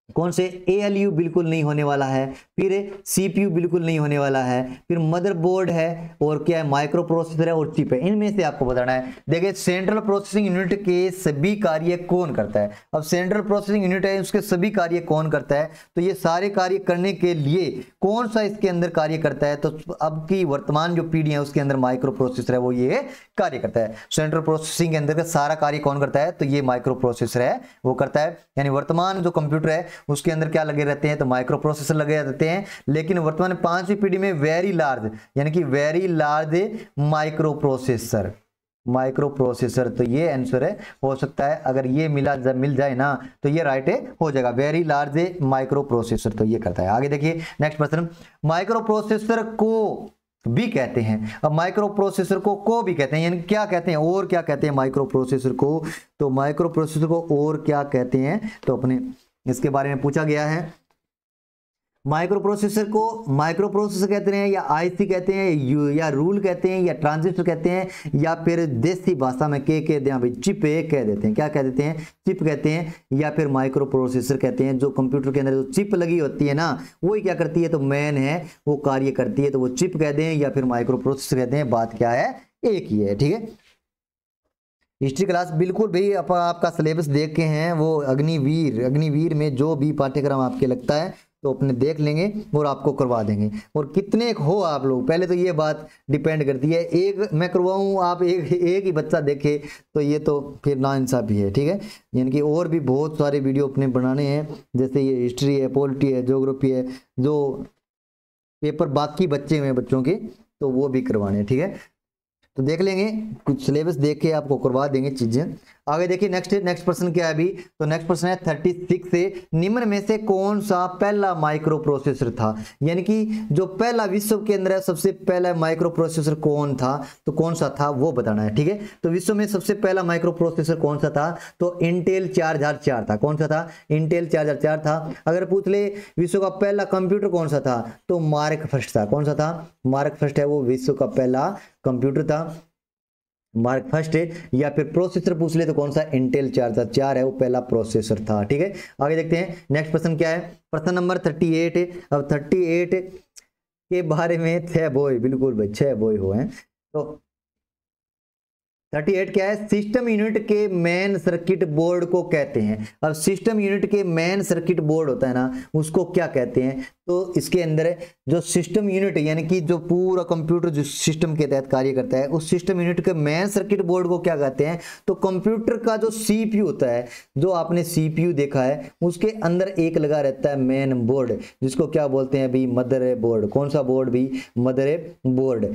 कौन से, ALU बिल्कुल नहीं होने वाला है, फिर CPU बिल्कुल नहीं होने वाला है, फिर मदरबोर्ड है, और क्या है, माइक्रो प्रोसेसर है, और चिप है। इनमें से आपको बताना है। देखिए सेंट्रल प्रोसेसिंग यूनिट के सभी कार्य कौन करता है, अब सेंट्रल प्रोसेसिंग यूनिट है उसके सभी कार्य कौन करता है, तो ये सारे कार्य करने के लिए कौन सा इसके अंदर कार्य करता है, तो अब की वर्तमान जो पीढ़ी है उसके अंदर माइक्रो प्रोसेसर है वो ये कार्य करता है। सेंट्रल प्रोसेसिंग के अंदर का सारा कार्य कौन करता है, तो ये माइक्रो प्रोसेसर है वो करता है। यानी वर्तमान जो कंप्यूटर है उसके अंदर क्या लगे रहते हैं, तो माइक्रो प्रोसेसर लगे रहते हैं। लेकिन वर्तमान 5वीं पीढ़ी में वेरी लार्ज यानी कि वेरी लार्ज माइक्रो प्रोसेसर, तो ये आंसर है हो सकता है। अगर ये मिल जाए ना तो ये राइट हो जाएगा, वेरी लार्ज माइक्रो प्रोसेसर, तो ये करता है। आगे देखिए नेक्स्ट प्रश्न, माइक्रो प्रोसेसर को भी कहते हैं। अब माइक्रो प्रोसेसर को भी कहते हैं, यानी क्या कहते हैं, और क्या कहते हैं माइक्रो प्रोसेसर को, तो माइक्रो प्रोसेसर को और क्या कहते हैं, तो अपने इसके बारे में पूछा गया है। माइक्रो प्रोसेसर को माइक्रो प्रोसेसर कहते हैं, या आईसी कहते हैं, या रूल कहते हैं, या ट्रांजिस्टर कहते हैं, या फिर देसी भाषा में के कहते हैं भाई, चिप एक कह देते हैं। क्या कह देते हैं? चिप कहते हैं, या फिर माइक्रो प्रोसेसर कहते हैं। जो कंप्यूटर के अंदर जो चिप लगी होती है ना, वही क्या करती है? तो मेन है, वो कार्य करती है, तो वो चिप कहते हैं या फिर माइक्रो प्रोसेसर कहते हैं। बात क्या है? एक ही है। ठीक है, हिस्ट्री क्लास बिल्कुल भाई आपका सिलेबस देख के हैं, वो अग्निवीर में जो भी पाठ्यक्रम आपके लगता है तो अपने देख लेंगे और आपको करवा देंगे। और कितने हो आप लोग, पहले तो ये बात डिपेंड करती है, एक मैं करवाऊँ आप एक ही बच्चा देखे तो ये तो फिर नाइंसाफी है। ठीक है, यानी कि और भी बहुत सारे वीडियो अपने बनाने हैं, जैसे ये हिस्ट्री है, पॉलिटी है, ज्योग्राफी है, जो पेपर बाकी बच्चे हैं बच्चों के, तो वो भी करवाने हैं। ठीक है, तो देख लेंगे, कुछ सिलेबस देख के आपको करवा देंगे चीजें। आगे देखिए नेक्स्ट प्रश्न क्या है अभी, तो नेक्स्ट प्रश्न है 36 से, निम्न में से कौन सा पहला माइक्रो प्रोसेसर था? यानी कि जो पहला विश्व के अंदर सबसे पहला माइक्रो प्रोसेसर कौन था, तो कौन सा था वो बताना है। ठीक है, तो विश्व में सबसे पहला माइक्रो प्रोसेसर कौन सा था? तो इंटेल 4004 था। कौन सा था? इंटेल 4004 था। अगर पूछ ले विश्व का पहला कंप्यूटर कौन सा था, तो मार्क फर्स्ट था। कौन सा था? मार्क फर्स्ट है, वो विश्व का पहला कंप्यूटर था, मार्क फर्स्ट है। या फिर प्रोसेसर पूछ ले तो कौन सा? इंटेल 4004 है, वो पहला प्रोसेसर था। ठीक है, आगे देखते हैं नेक्स्ट प्रश्न क्या है, प्रश्न नंबर 38 है। अब 38 के बारे में 6 बॉय, बिल्कुल भाई 6 बॉय हो हैं। तो 38 क्या है? सिस्टम यूनिट के मेन सर्किट बोर्ड को कहते हैं। अब सिस्टम यूनिट के मेन सर्किट बोर्ड होता है ना, उसको क्या कहते हैं? तो इसके अंदर जो सिस्टम यूनिट यानी कि जो पूरा कंप्यूटर जो सिस्टम के तहत कार्य करता है, उस सिस्टम यूनिट के मेन सर्किट बोर्ड को क्या कहते हैं? तो कंप्यूटर का जो सीपीयू होता है, जो आपने सीपीयू देखा है, उसके अंदर एक लगा रहता है मेन बोर्ड, जिसको क्या बोलते हैं अभी? Mother board. कौन सा बोर्ड भी? Mother board.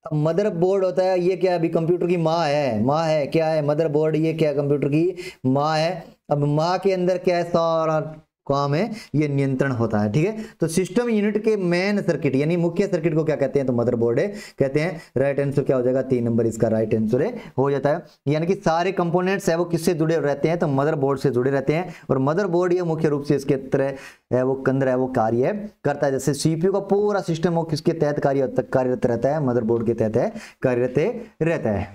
अब मदर बोर्ड होता है, ये क्या? अभी कंप्यूटर की माँ है क्या है? मदर बोर्ड, ये क्या? कंप्यूटर की माँ है। अब माँ के अंदर क्या है? सारा काम है, ये नियंत्रण होता है। ठीक है, तो सिस्टम यूनिट के मेन सर्किट यानी मुख्य सर्किट को क्या कहते हैं? तो मदरबोर्ड है कहते हैं। राइट आंसर क्या हो जाएगा? 3 नंबर इसका राइट आंसर है, हो जाता है। यानी कि सारे कंपोनेंट्स है वो किससे जुड़े रहते हैं? तो मदरबोर्ड से जुड़े रहते हैं। और मदरबोर्ड ये मुख्य रूप से इसके तरह है, वो केंद्र है, वो कार्य करता है। जैसे सीपीयू का पूरा सिस्टम वो किसके तहत कार्यरत रहता है? मदरबोर्ड के तहत कार्यरत रहता है।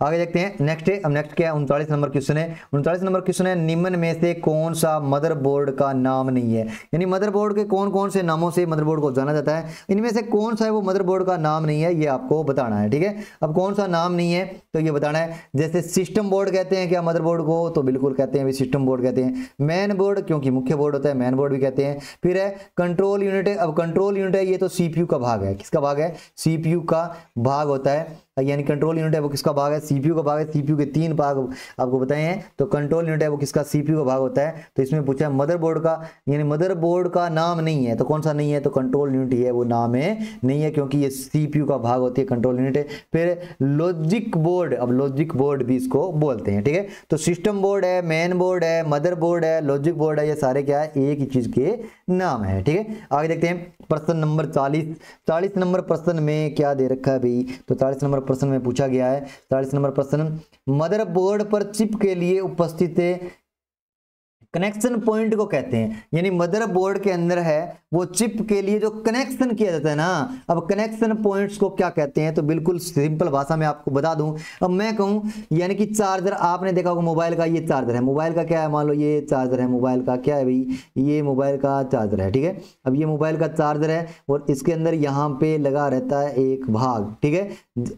आगे देखते हैं नेक्स्ट है। अब नेक्स्ट क्या है? 39 नंबर क्वेश्चन है। 39 नंबर क्वेश्चन है, निम्न में से कौन सा मदरबोर्ड का नाम नहीं है? यानी मदरबोर्ड के कौन कौन से नामों से मदरबोर्ड को जाना जाता है, इनमें से कौन सा है वो मदरबोर्ड का नाम नहीं है, ये आपको बताना है। ठीक है, अब कौन सा नाम नहीं है तो ये बताना है। जैसे सिस्टम बोर्ड कहते हैं क्या मदरबोर्ड को? तो बिल्कुल कहते हैं, सिस्टम बोर्ड कहते हैं। मैन बोर्ड, क्योंकि मुख्य बोर्ड होता है, मैन बोर्ड भी कहते हैं। फिर है कंट्रोल यूनिट है। अब कंट्रोल यूनिट है, ये तो सीपीयू का भाग है। किसका भाग है? सीपीयू का भाग होता है। यानी कंट्रोल यूनिट है वो किसका भाग है? सीपीयू का भाग है। सीपीयू के 3 भाग आपको बताए हैं, तो कंट्रोल यूनिट है वो किसका? सीपीयू का भाग होता है। तो इसमें पूछा है मदरबोर्ड का, यानी मदरबोर्ड का नाम नहीं है, तो कौन सा नहीं है? तो कंट्रोल यूनिट ही है, वो नाम है नहीं है, क्योंकि ये सीपीयू का भाग होती है, कंट्रोल यूनिट है। फिर लॉजिक बोर्ड, अब लॉजिक बोर्ड भी इसको बोलते हैं। ठीक है, तो सिस्टम बोर्ड है, मेन बोर्ड है, मदरबोर्ड है, लॉजिक बोर्ड है, ये सारे क्या है? एक ही चीज के नाम है। ठीक है, आगे देखते हैं प्रश्न नंबर 40 नंबर प्रश्न में क्या दे रखा है भाई? तो 40 नंबर प्रश्न में पूछा गया है, 40 नंबर प्रश्न, मदरबोर्ड पर चिप के लिए उपस्थित कनेक्शन पॉइंट को कहते हैं। यानी मदरबोर्ड के अंदर है वो चिप के लिए जो कनेक्शन किया जाता है ना, अब कनेक्शन पॉइंट्स को क्या कहते हैं? तो बिल्कुल सिंपल भाषा में आपको बता दूं। अब मैं कहूं यानी कि चार्जर, आपने देखा होगा मोबाइल का, ये चार्जर है, मोबाइल का क्या है? मान लो ये चार्जर है, मोबाइल का क्या है भाई? ये मोबाइल का चार्जर है। ठीक है, अब ये मोबाइल का चार्जर है और इसके अंदर यहाँ पे लगा रहता है एक भाग। ठीक है,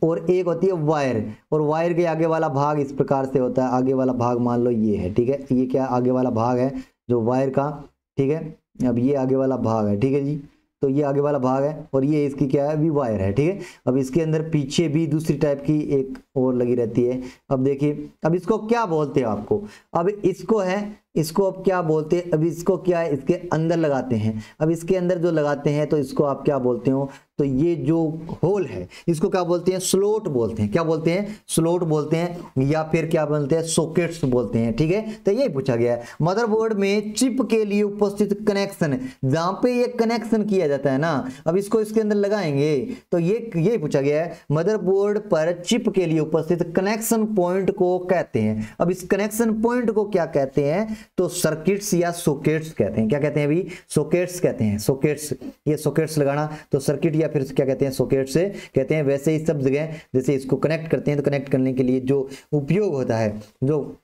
और एक होती है वायर, और वायर के आगे वाला भाग इस प्रकार से होता है। आगे वाला भाग मान लो ये है। ठीक है, ये क्या आगे वाला भाग है जो वायर का। ठीक है, अब ये आगे वाला भाग है। ठीक है जी, तो ये आगे वाला भाग है और ये इसकी क्या है? भी वायर है। ठीक है, अब इसके अंदर पीछे भी दूसरी टाइप की एक और लगी रहती है। अब देखिए, अब इसको क्या बोलते हैं आपको? अब इसको है, इसको अब क्या बोलते हैं? अब इसको क्या है? इसके अंदर लगाते हैं। अब इसके अंदर जो लगाते हैं तो इसको आप क्या बोलते हो? तो ये जो होल है इसको क्या बोलते हैं? स्लॉट बोलते हैं। क्या बोलते हैं? स्लॉट बोलते हैं, या फिर क्या बोलते हैं? सॉकेट्स बोलते हैं। ठीक है, तो यही पूछा गया है। मदरबोर्ड में चिप के लिए उपस्थित कनेक्शन, जहां पे ये कनेक्शन किया जाता है ना, अब इसको इसके अंदर लगाएंगे तो ये पूछा गया है। मदरबोर्ड पर चिप के लिए उपस्थित कनेक्शन पॉइंट को कहते हैं। अब इस कनेक्शन पॉइंट को क्या कहते हैं? तो सर्किट्स या सॉकेट्स कहते हैं। क्या कहते हैं अभी? सॉकेट्स कहते हैं। सॉकेट्स, ये सॉकेट्स लगाना तो सर्किट या फिर क्या कहते हैं? सॉकेट्स से कहते हैं। वैसे ही सब जगह जैसे इसको कनेक्ट करते हैं तो कनेक्ट करने के लिए जो उपयोग होता है, जो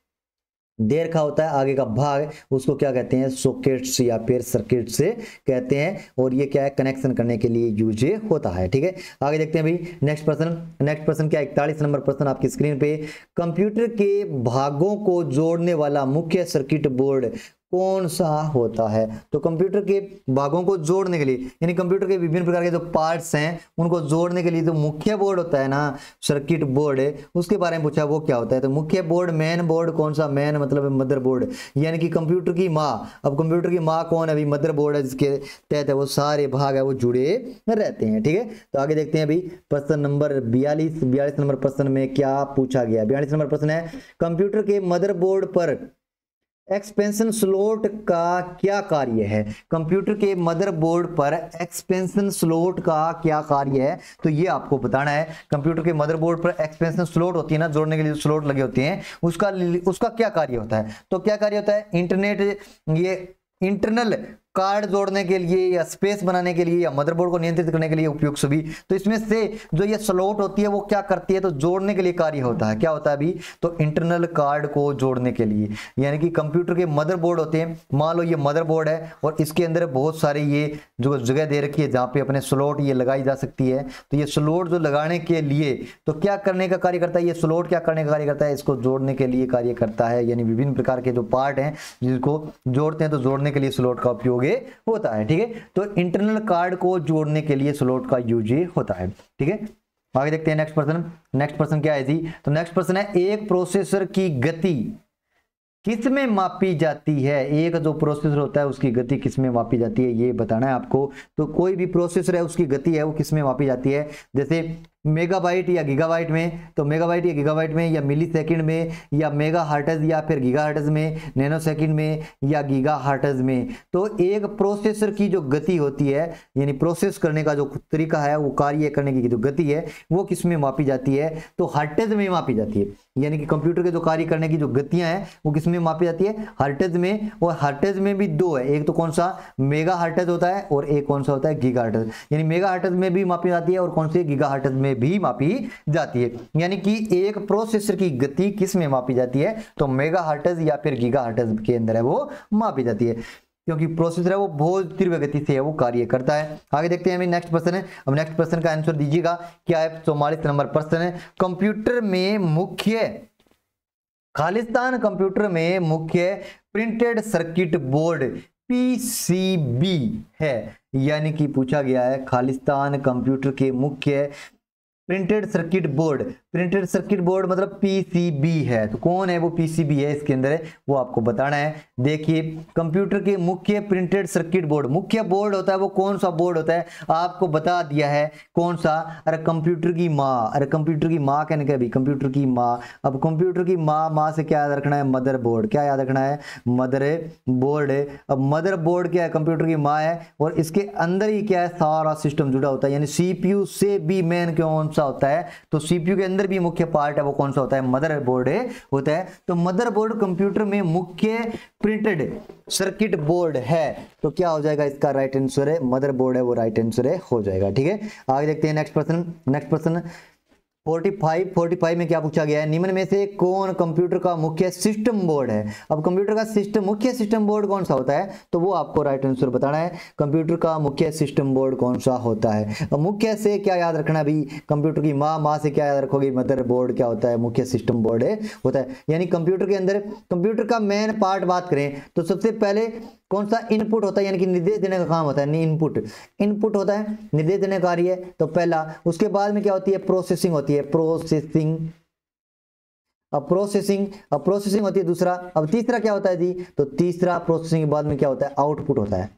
देर का होता है आगे का भाग, उसको क्या कहते हैं? सॉकेट्स या फिर सर्किट से कहते हैं। और ये क्या है? कनेक्शन करने के लिए यूज होता है। ठीक है, आगे देखते हैं भाई नेक्स्ट प्रश्न। नेक्स्ट प्रश्न क्या? 41 नंबर प्रश्न आपकी स्क्रीन पे। कंप्यूटर के भागों को जोड़ने वाला मुख्य सर्किट बोर्ड कौन सा होता है? तो कंप्यूटर के भागों को जोड़ने के लिए, यानी कंप्यूटर के विभिन्न प्रकार के जो पार्ट्स हैं उनको जोड़ने के लिए जो मुख्य बोर्ड होता है ना, सर्किट बोर्ड है, उसके बारे में पूछा, वो क्या होता है? तो मुख्य बोर्ड, मेन बोर्ड कौन सा? मेन मतलब मदर बोर्ड, यानी कि कंप्यूटर की माँ। अब कंप्यूटर की माँ कौन है? अभी मदर बोर्ड है, जिसके तहत है वो सारे भाग है वो जुड़े रहते हैं। ठीक है, तो आगे देखते हैं अभी प्रश्न नंबर 42 नंबर प्रश्न में क्या पूछा गया। 42 नंबर प्रश्न है, कंप्यूटर के मदरबोर्ड पर एक्सपेंशन स्लॉट का क्या कार्य है? कंप्यूटर के मदरबोर्ड पर एक्सपेंशन स्लॉट का क्या कार्य है? तो ये आपको बताना है। कंप्यूटर के मदरबोर्ड पर एक्सपेंशन स्लॉट होती है ना, जोड़ने के लिए स्लॉट लगे होते हैं, उसका क्या कार्य होता है? तो क्या कार्य होता है? इंटरनेट, ये इंटरनल कार्ड जोड़ने के लिए या स्पेस बनाने के लिए या मदरबोर्ड को नियंत्रित करने के लिए उपयोग सभी। तो इसमें से जो ये स्लॉट होती है वो क्या करती है? तो जोड़ने के लिए कार्य होता है। क्या होता है अभी? तो इंटरनल कार्ड को जोड़ने के लिए, यानी कि कंप्यूटर के मदरबोर्ड होते हैं। मान लो ये मदरबोर्ड है और इसके अंदर बहुत सारे ये जो जगह दे रखी है जहाँ पे अपने स्लॉट ये लगाई जा सकती है। तो ये स्लॉट जो लगाने के लिए तो क्या करने का कार्य करता है? ये स्लॉट क्या करने का कार्य करता है? इसको जोड़ने के लिए कार्य करता है। यानी विभिन्न प्रकार के जो पार्ट हैं जिसको जोड़ते हैं तो जोड़ने के लिए स्लॉट का उपयोग होता है। ठीक है, तो इंटरनल कार्ड को जोड़ने के लिए स्लॉट का यूज होता है। ठीक है, आगे देखते हैं नेक्स्ट प्रश्न। नेक्स्ट प्रश्न क्या है जी? तो नेक्स्ट प्रश्न है, एक प्रोसेसर की गति किस में मापी जाती है? एक जो प्रोसेसर होता है उसकी गति किस में मापी जाती है, ये बताना है आपको। तो कोई भी प्रोसेसर है उसकी गति है वो किस में मापी जाती है? जैसे मेगाबाइट या गीगाबाइट में, तो मेगाबाइट या गीगाबाइट में, या मिली सेकेंड में, या मेगा हर्ट्ज या फिर गीगा हर्ट्ज में, नैनो सेकेंड में या गीगा हर्ट्ज में। तो एक प्रोसेसर की जो गति होती है, यानी प्रोसेस करने का जो तरीका है, वो कार्य करने की जो गति है वो किस में मापी जाती है? तो हर्ट्ज में मापी जाती है। यानी कि कंप्यूटर के जो कार्य करने की जो गतियां हैं वो किस में मापी जाती है? हर्ट्ज में। और हर्ट्ज में भी दो है, एक तो कौन सा? मेगा हर्ट्ज होता है और एक कौन सा होता है? Giga hertz. यानी मेगा हर्ट्ज में भी मापी जाती है और कौन से? गीगा हर्ट्ज में भी मापी जाती है। यानी कि एक प्रोसेसर की गति किस में मापी जाती है? तो मेगा हर्ट्ज या फिर गीगा हर्ट्ज के अंदर है वो मापी जाती है, क्योंकि प्रोसेसर है वो बहुत तीव्र गति से है वो कार्य करता है। आगे देखते हैं नेक्स्ट प्रश्न है। अब नेक्स्ट प्रश्न का आंसर दीजिएगा। क्या है? 44 नंबर प्रश्न है, कंप्यूटर में मुख्य खालिस्तान कंप्यूटर में मुख्य प्रिंटेड सर्किट बोर्ड पीसीबी है। यानी कि पूछा गया है खालिस्तान कंप्यूटर के मुख्य printed circuit board, printed circuit board मतलब पीसीबी है। तो कौन है वो पीसीबी है इसके अंदर है वो आपको बताना है। देखिए कंप्यूटर के मुख्य प्रिंटेड सर्किट बोर्ड, मुख्य बोर्ड होता है वो कौन सा बोर्ड होता है? आपको बता दिया है कौन सा? अरे कंप्यूटर की माँ। अरे कंप्यूटर की माँ कहने का भी कंप्यूटर की माँ। अब कंप्यूटर की माँ से क्या याद रखना है? Mother board. क्या याद रखना है? मदर बोर्ड है। अब मदर बोर्ड क्या है? कंप्यूटर की माँ है और इसके अंदर ही क्या है? सारा सिस्टम जुड़ा होता है। यानी सीपीयू से भी मेन कौन सा होता है? तो सीपीयू के अंदर भी मुख्य पार्ट है वो कौन सा होता है? मदरबोर्ड होता है। तो मदरबोर्ड कंप्यूटर में मुख्य प्रिंटेड सर्किट बोर्ड है। तो क्या हो जाएगा इसका? राइट आंसर है मदरबोर्ड है वो राइट आंसर है हो जाएगा। ठीक है, आगे देखते हैं नेक्स्ट प्रश्न। नेक्स्ट प्रश्न 45 में क्या पूछा गया है? निम्न में से कौन कंप्यूटर का मुख्य सिस्टम बोर्ड है? अब कंप्यूटर का सिस्टम मुख्य सिस्टम बोर्ड कौन सा होता है? तो वो आपको राइट आंसर बताना है। कंप्यूटर का मुख्य सिस्टम बोर्ड कौन सा होता है? अब मुख्य से क्या याद रखना भी? कंप्यूटर की माँ से क्या याद रखोगे? मदर बोर्ड क्या होता है? मुख्य सिस्टम बोर्ड होता है। यानी कंप्यूटर के अंदर कंप्यूटर का मेन पार्ट बात करें तो सबसे पहले कौन सा? इनपुट होता है, यानी कि निर्देश देने का काम होता है। इनपुट होता है, निर्देश देने का कार्य है तो पहला। उसके बाद में क्या होती है? प्रोसेसिंग होती है। प्रोसेसिंग होती है दूसरा। अब तीसरा क्या होता है जी? तो तीसरा प्रोसेसिंग के बाद में क्या होता है? आउटपुट होता है।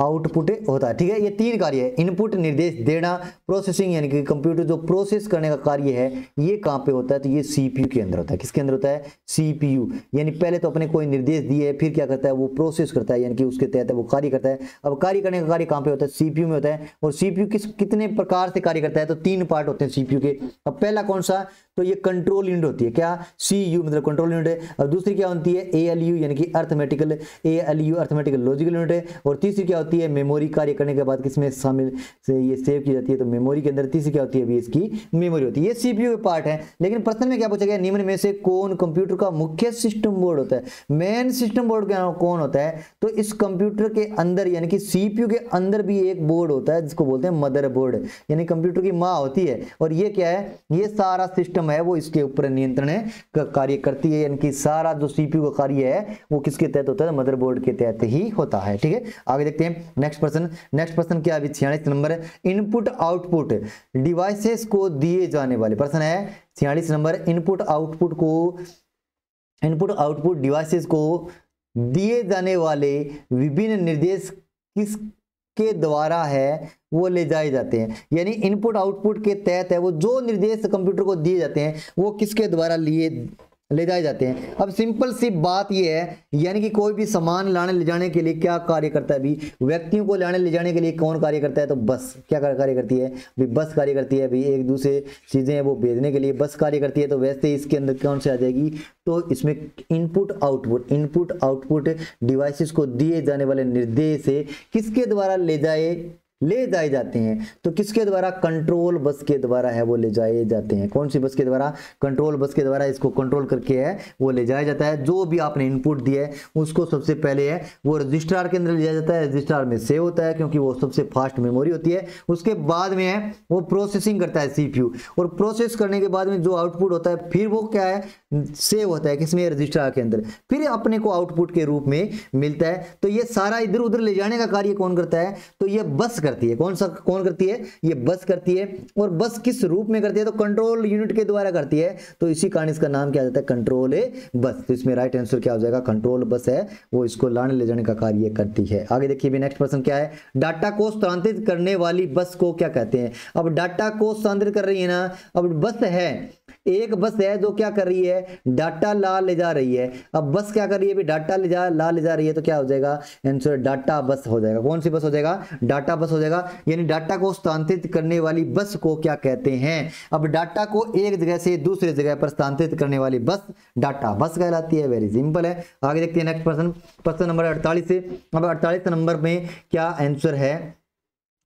आउटपुट होता है। ठीक है, ये तीन कार्य है, इनपुट निर्देश देना, प्रोसेसिंग यानी कि कंप्यूटर जो प्रोसेस करने का कार्य है ये कहाँ पे होता है, तो ये सीपीयू के अंदर होता है। किसके अंदर होता है, सीपीयू। यानी पहले तो अपने कोई निर्देश दिए, फिर क्या करता है वो प्रोसेस करता है, यानी कि उसके तहत वो कार्य करता है। अब कार्य करने का कार्य कहाँ पे होता है, सीपीयू में होता है। और सीपीयू कितने प्रकार से कार्य करता है, तो तीन पार्ट होते हैं सीपीयू के। अब पहला कौन सा, तो ये कंट्रोल यूनिट होती है, क्या, सीयू मतलब कंट्रोल यूनिट है। और दूसरी क्या होती है, एएलयू यानी कि arithmetical, ALU arithmetical logical unit है। और तीसरी क्या होती है, मेमोरी, कार्य करने के बाद किसमें शामिल से ये सेव की जाती है, तो मेमोरी के अंदर। तीसरी क्या होती है, अभी इसकी मेमोरी होती है। ये सीपीयू के पार्ट है। लेकिन प्रश्न में क्या पूछा गया, निम्न में से कौन कंप्यूटर का मुख्य सिस्टम बोर्ड होता है, मेन सिस्टम बोर्ड कौन होता है, तो इस कंप्यूटर के अंदर यानी कि सीपीयू के अंदर भी एक बोर्ड होता है जिसको बोलते हैं मदरबोर्ड, यानी कंप्यूटर की माँ होती है। और ये क्या है, ये सारा सिस्टम है वो इसके ऊपर नियंत्रण का कार्य करती है, यानी कि सारा जो सीपीयू का कार्य है वो किसके तहत होता है, मदरबोर्ड के तहत ही होता है। ठीक है, आगे देखते हैं नेक्स्ट प्रश्न। नेक्स्ट प्रश्न क्या है, 46 नंबर, इनपुट आउटपुट डिवाइसेस को दिए जाने वाले, प्रश्न है 46 नंबर, इनपुट आउटपुट डिवाइसेस को दिए जाने वाले विभिन्न निर्देश किस के द्वारा है वो ले जाए जाते हैं। यानी इनपुट आउटपुट के तहत है वो जो निर्देश कंप्यूटर को दिए जाते हैं वो किसके द्वारा ले जाए जाते हैं। अब सिंपल सी बात ये है, यानी कि कोई भी सामान लाने ले जाने के लिए क्या कार्य करता है, अभी व्यक्तियों को लाने ले जाने के लिए कौन कार्य करता है, तो बस क्या कार्य करती है, भी बस कार्य करती है। भी एक दूसरे चीजें वो भेजने के लिए बस कार्य करती है। तो वैसे इसके अंदर कौन से आ जाएगी, तो इसमें इनपुट आउटपुट डिवाइसेस को दिए जाने वाले निर्देश किसके द्वारा ले जाए जाते हैं, तो किसके द्वारा, कंट्रोल बस के द्वारा है वो ले जाए जाते हैं। कौन सी बस के द्वारा, कंट्रोल बस के द्वारा इसको कंट्रोल करके है वो ले जाया जाता है। जो भी आपने इनपुट दिया है उसको सबसे पहले है वो रजिस्ट्रार के अंदर ले जाया जाता है, रजिस्ट्रार में सेव होता है क्योंकि वो सबसे फास्ट मेमोरी होती है। उसके बाद में है वो प्रोसेसिंग करता है सीपीयू, और प्रोसेस करने के बाद में जो आउटपुट होता है फिर वो क्या है, सेव होता है किसमें, रजिस्ट्रार के अंदर, फिर अपने को आउटपुट के रूप में मिलता है। तो ये सारा इधर उधर ले जाने का कार्य कौन करता है, तो ये बस करती है। कौन करती है, ये बस करती है। और बस किस रूप में करती है, तो कंट्रोल यूनिट के द्वारा करती है। तो इसी कारण इसका नाम क्या जाता है, कंट्रोल बस। तो इसमें राइट आंसर क्या हो जाएगा, कंट्रोल बस है वो इसको लाने ले जाने का कार्य करती है। आगे देखिए नेक्स्ट प्रश्न क्या है, डाटा को स्थानांतरित करने वाली बस को क्या कहते हैं। अब डाटा को स्थानांतरित कर रही है ना, अब बस है, एक बस है जो क्या कर रही है, डाटा ले जा रही है। अब बस क्या कर रही है, भी डाटा ले जा रही है, तो क्या हो जाएगा आंसर, डाटा बस हो जाएगा। कौन सी बस हो जाएगा, डाटा बस हो जाएगा। यानी डाटा को स्थानांतरित करने वाली बस को क्या कहते हैं। अब डाटा को एक जगह से दूसरे जगह पर स्थानांतरित करने वाली बस डाटा बस कहलाती है। वेरी सिंपल है। आगे देखते हैं नेक्स्ट प्रश्न नंबर 48 से। अब 48 नंबर में क्या आंसर है,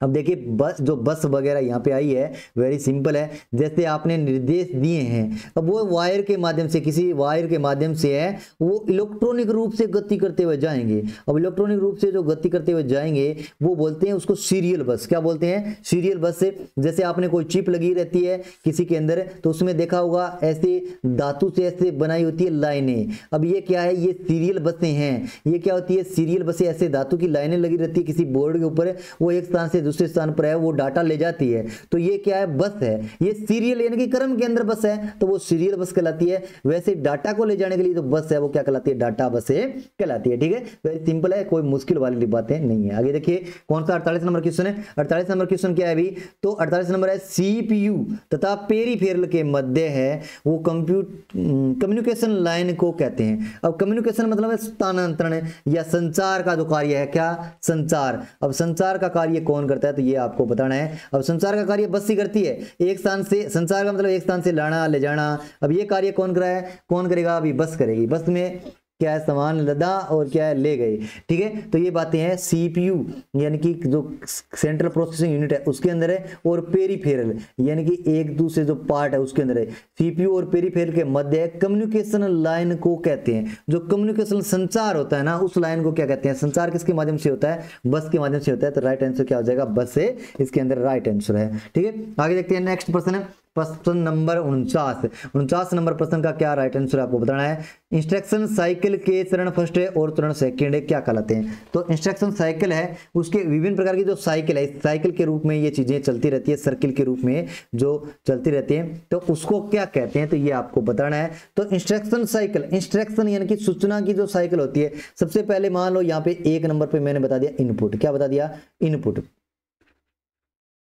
अब देखिए बस वगैरह यहाँ पे आई है, वेरी सिंपल है। जैसे आपने निर्देश दिए हैं, अब वो वायर के माध्यम से, किसी वायर के माध्यम से है वो इलेक्ट्रॉनिक रूप से गति करते हुए जाएंगे। अब इलेक्ट्रॉनिक रूप से जो गति करते हुए जाएंगे वो बोलते हैं उसको सीरियल बस। क्या बोलते हैं, सीरियल बस से। जैसे आपने कोई चिप लगी रहती है किसी के अंदर, तो उसमें देखा होगा ऐसे धातु से ऐसे बनाई होती है लाइनें। अब ये क्या है, ये सीरियल बसें हैं। ये क्या होती है, सीरियल बसें, ऐसे धातु की लाइनें लगी रहती है किसी बोर्ड के ऊपर, वो एक स्थान से दूसरे स्थान पर है वो डाटा ले जाती है। तो ये क्या है, बस है। ये सीरियल यानी कि क्रम के अंदर बस है तो वो सीरियल बस कहलाती है। वैसे डाटा को ले जाने के लिए जो बस है वो क्या कहलाती है, डाटा बस कहलाती है। ठीक है, वेरी सिंपल है, कोई मुश्किल वाली बातें नहीं है। आगे देखिए कौन सा 48 नंबर क्वेश्चन है। 48 नंबर क्वेश्चन क्या है अभी, तो 48 नंबर है सीपीयू तथा पेरिफेरल के मध्य है वो कम्युनिकेशन लाइन को कहते हैं। अब कम्युनिकेशन मतलब है स्थानांतरण या संचार का जो कार्य है, क्या, संचार। अब संचार का कार्य कौन करता है, तो ये आपको बताना है। अब संचार का कार्य बस ही करती है, एक स्थान से, संचार का मतलब एक स्थान से लाना ले जाना। अब ये कार्य कौन करेगा, अभी बस करेगी। बस में क्या है, सामान लदा और क्या है, ले गए। ठीक है, तो ये बातें हैं सीपीयू यानी कि जो सेंट्रल प्रोसेसिंग यूनिट है उसके अंदर है, और पेरिफेरल यानी कि एक दूसरे जो पार्ट है उसके अंदर है। सीपीयू और पेरिफेरल के मध्य कम्युनिकेशन लाइन को कहते हैं। जो कम्युनिकेशन संचार होता है ना, उस लाइन को क्या कहते हैं, संचार किसके माध्यम से होता है, बस के माध्यम से होता है। तो राइट आंसर क्या हो जाएगा, बस से इसके अंदर राइट आंसर है। ठीक है, आगे देखते हैं नेक्स्ट प्रश्न है प्रश्न नंबर 49 नंबर प्रश्न का क्या राइट आंसर आपको बताना है। इंस्ट्रक्शन साइकिल के चरण फर्स्ट है और चरण सेकंड है क्या कहलाते हैं। तो इंस्ट्रक्शन साइकिल है, उसके विभिन्न प्रकार की जो साइकिल है, इस साइकिल के रूप में ये चीजें चलती रहती है, सर्किल के रूप में जो चलती रहती है, तो उसको क्या कहते हैं, तो ये आपको बताना है। तो इंस्ट्रक्शन साइकिल, इंस्ट्रक्शन यानी कि सूचना की जो साइकिल होती है, सबसे पहले मान लो यहाँ पे 1 नंबर पे मैंने बता दिया इनपुट, क्या बता दिया, इनपुट,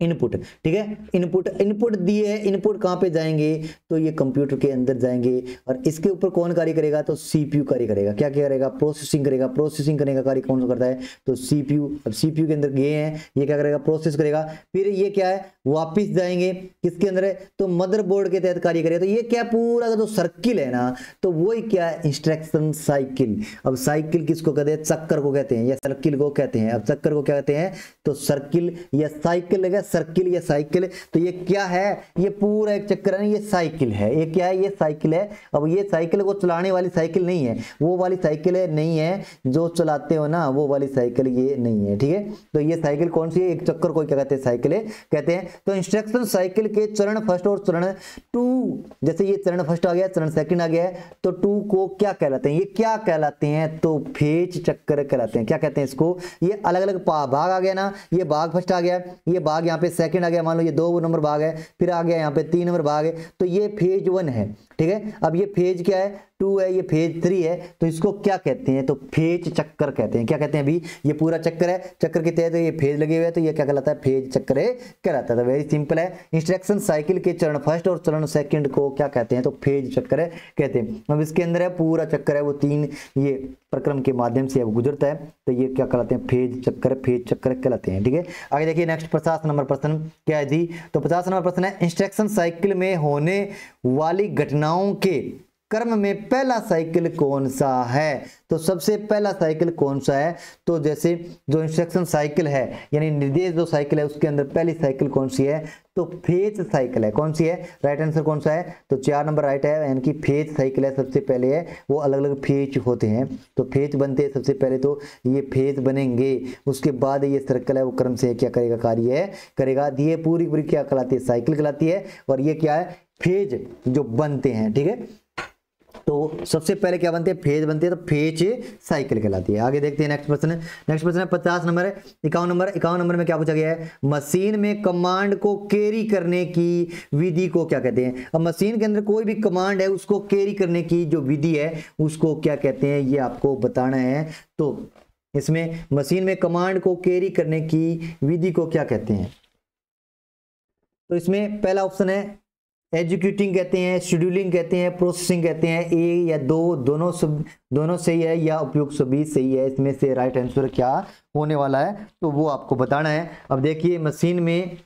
इनपुट, ठीक है, इनपुट दिए है, इनपुट कहाँ पे जाएंगे, तो ये कंप्यूटर के अंदर जाएंगे और इसके ऊपर कौन कार्य करेगा, तो सीपीयू कार्य करेगा। क्या करेगा, प्रोसेसिंग करेगा। प्रोसेसिंग करने का कार्य कौन सा करता है, तो सीपीयू। अब सीपीयू के अंदर गए हैं, ये क्या करेगा, प्रोसेस करेगा। फिर ये क्या है, वापिस जाएंगे किसके अंदर है, तो मदरबोर्ड के तहत कार्य करेगा। तो ये क्या पूरा का जो सर्किल है ना, तो वही क्या है, इंस्ट्रक्शन साइकिल। अब साइकिल किसको कहते हैं, चक्कर को कहते हैं या सर्किल को कहते हैं। अब चक्कर को क्या कहते हैं, तो सर्किल या साइकिल लगा, सर्किल या साइकिल। तो ये क्या है, ये पूरा एक चक्कर है, ये साइकिल है। ये क्या है, ये साइकिल है। अब ये साइकिल को चलाने वाली साइकिल नहीं है, वो वाली साइकिल है, नहीं है जो चलाते हो ना, वो वाली साइकिल ये नहीं है, ठीक है। तो ये साइकिल कौन सी है, एक चक्कर को क्या कहते हैं, साइकिल कहते हैं। तो इंस्ट्रक्शन साइकिल के चरण फर्स्ट और चरण 2, जैसे ये चरण फर्स्ट आ गया, चरण सेकंड आ गया है, तो 2 को क्या कहलाते हैं, ये क्या कहलाते हैं, तो फेज चक्कर कहलाते हैं। क्या कहते हैं इसको, ये अलग अलग भाग आ गया ना, ये भाग फर्स्ट आ गया, ये भाग यहाँ पे सेकंड आ गया, मान लो ये 2 नंबर भाग है, फिर आ गया यहाँ पे 3 नंबर भाग है, तो ये फेज 1 है, ठीक है। अब ये फेज क्या है, 2 है, ये फेज 3 है, तो इसको क्या कहते हैं, तो फेज चक्कर कहते हैं। क्या कहते हैं, अभी ये पूरा चक्कर है, चक्कर के तहत ये फेज लगे हुए हैं, तो ये क्या कहलाता है, फेज चक्कर कहलाता है। वेरी सिंपल है, इंस्ट्रक्शन साइकिल के चरण फर्स्ट और चरण सेकंड को क्या कहते हैं, तो फेज चक्कर कहते हैं। अब इसके अंदर है पूरा चक्कर है, वो 3 ये प्रक्रम के माध्यम से अब गुजरता है, तो ये क्या कहलाते हैं, फेज चक्कर कहलाते हैं, ठीक है। आगे देखिए नेक्स्ट 50 नंबर प्रश्न क्या है जी, तो 50 नंबर प्रश्न है, इंस्ट्रक्शन साइकिल में होने वाली घटनाओं के क्रम में पहला साइकिल कौन सा है। तो सबसे पहला साइकिल कौन सा है, तो जैसे जो इंस्ट्रक्शन साइकिल है यानी निर्देश जो साइकिल है, उसके अंदर पहली साइकिल कौन सी है, तो फेज साइकिल है। कौन सी है, राइट आंसर कौन सा है, तो 4 नंबर राइट है, यानी कि फेज साइकिल है। सबसे पहले है वो अलग अलग फेज होते हैं, तो फेज बनते हैं सबसे पहले, तो ये फेज बनेंगे, उसके बाद ये सर्कल है वो क्रम से क्या करेगा, कार्य करेगा। ये पूरी पूरी क्या कहलाती है, साइकिल कहलाती है, और ये क्या है, फेज जो बनते हैं, ठीक है। तो सबसे पहले क्या बनते हैं, फेज बनते हैं, तो फेज साइकिल कहलाती है। आगे देखते हैं नेक्स्ट प्रश्न है 50 नंबर है। 51 नंबर में क्या पूछा गया है, मशीन में कमांड को कैरी करने की विधि को क्या कहते हैं। अब मशीन के अंदर कोई भी कमांड है, उसको कैरी करने की जो विधि है उसको क्या कहते हैं, ये आपको बताना है। तो इसमें मशीन में कमांड को कैरी करने की विधि को क्या कहते हैं, तो इसमें पहला ऑप्शन है एग्जीक्यूटिंग कहते हैं, शेड्यूलिंग कहते हैं, प्रोसेसिंग कहते हैं। ए या दोनों सही है या उपयुक्त सभी सही है, इसमें से राइट आंसर क्या होने वाला है, तो वो आपको बताना है। अब देखिए मशीन में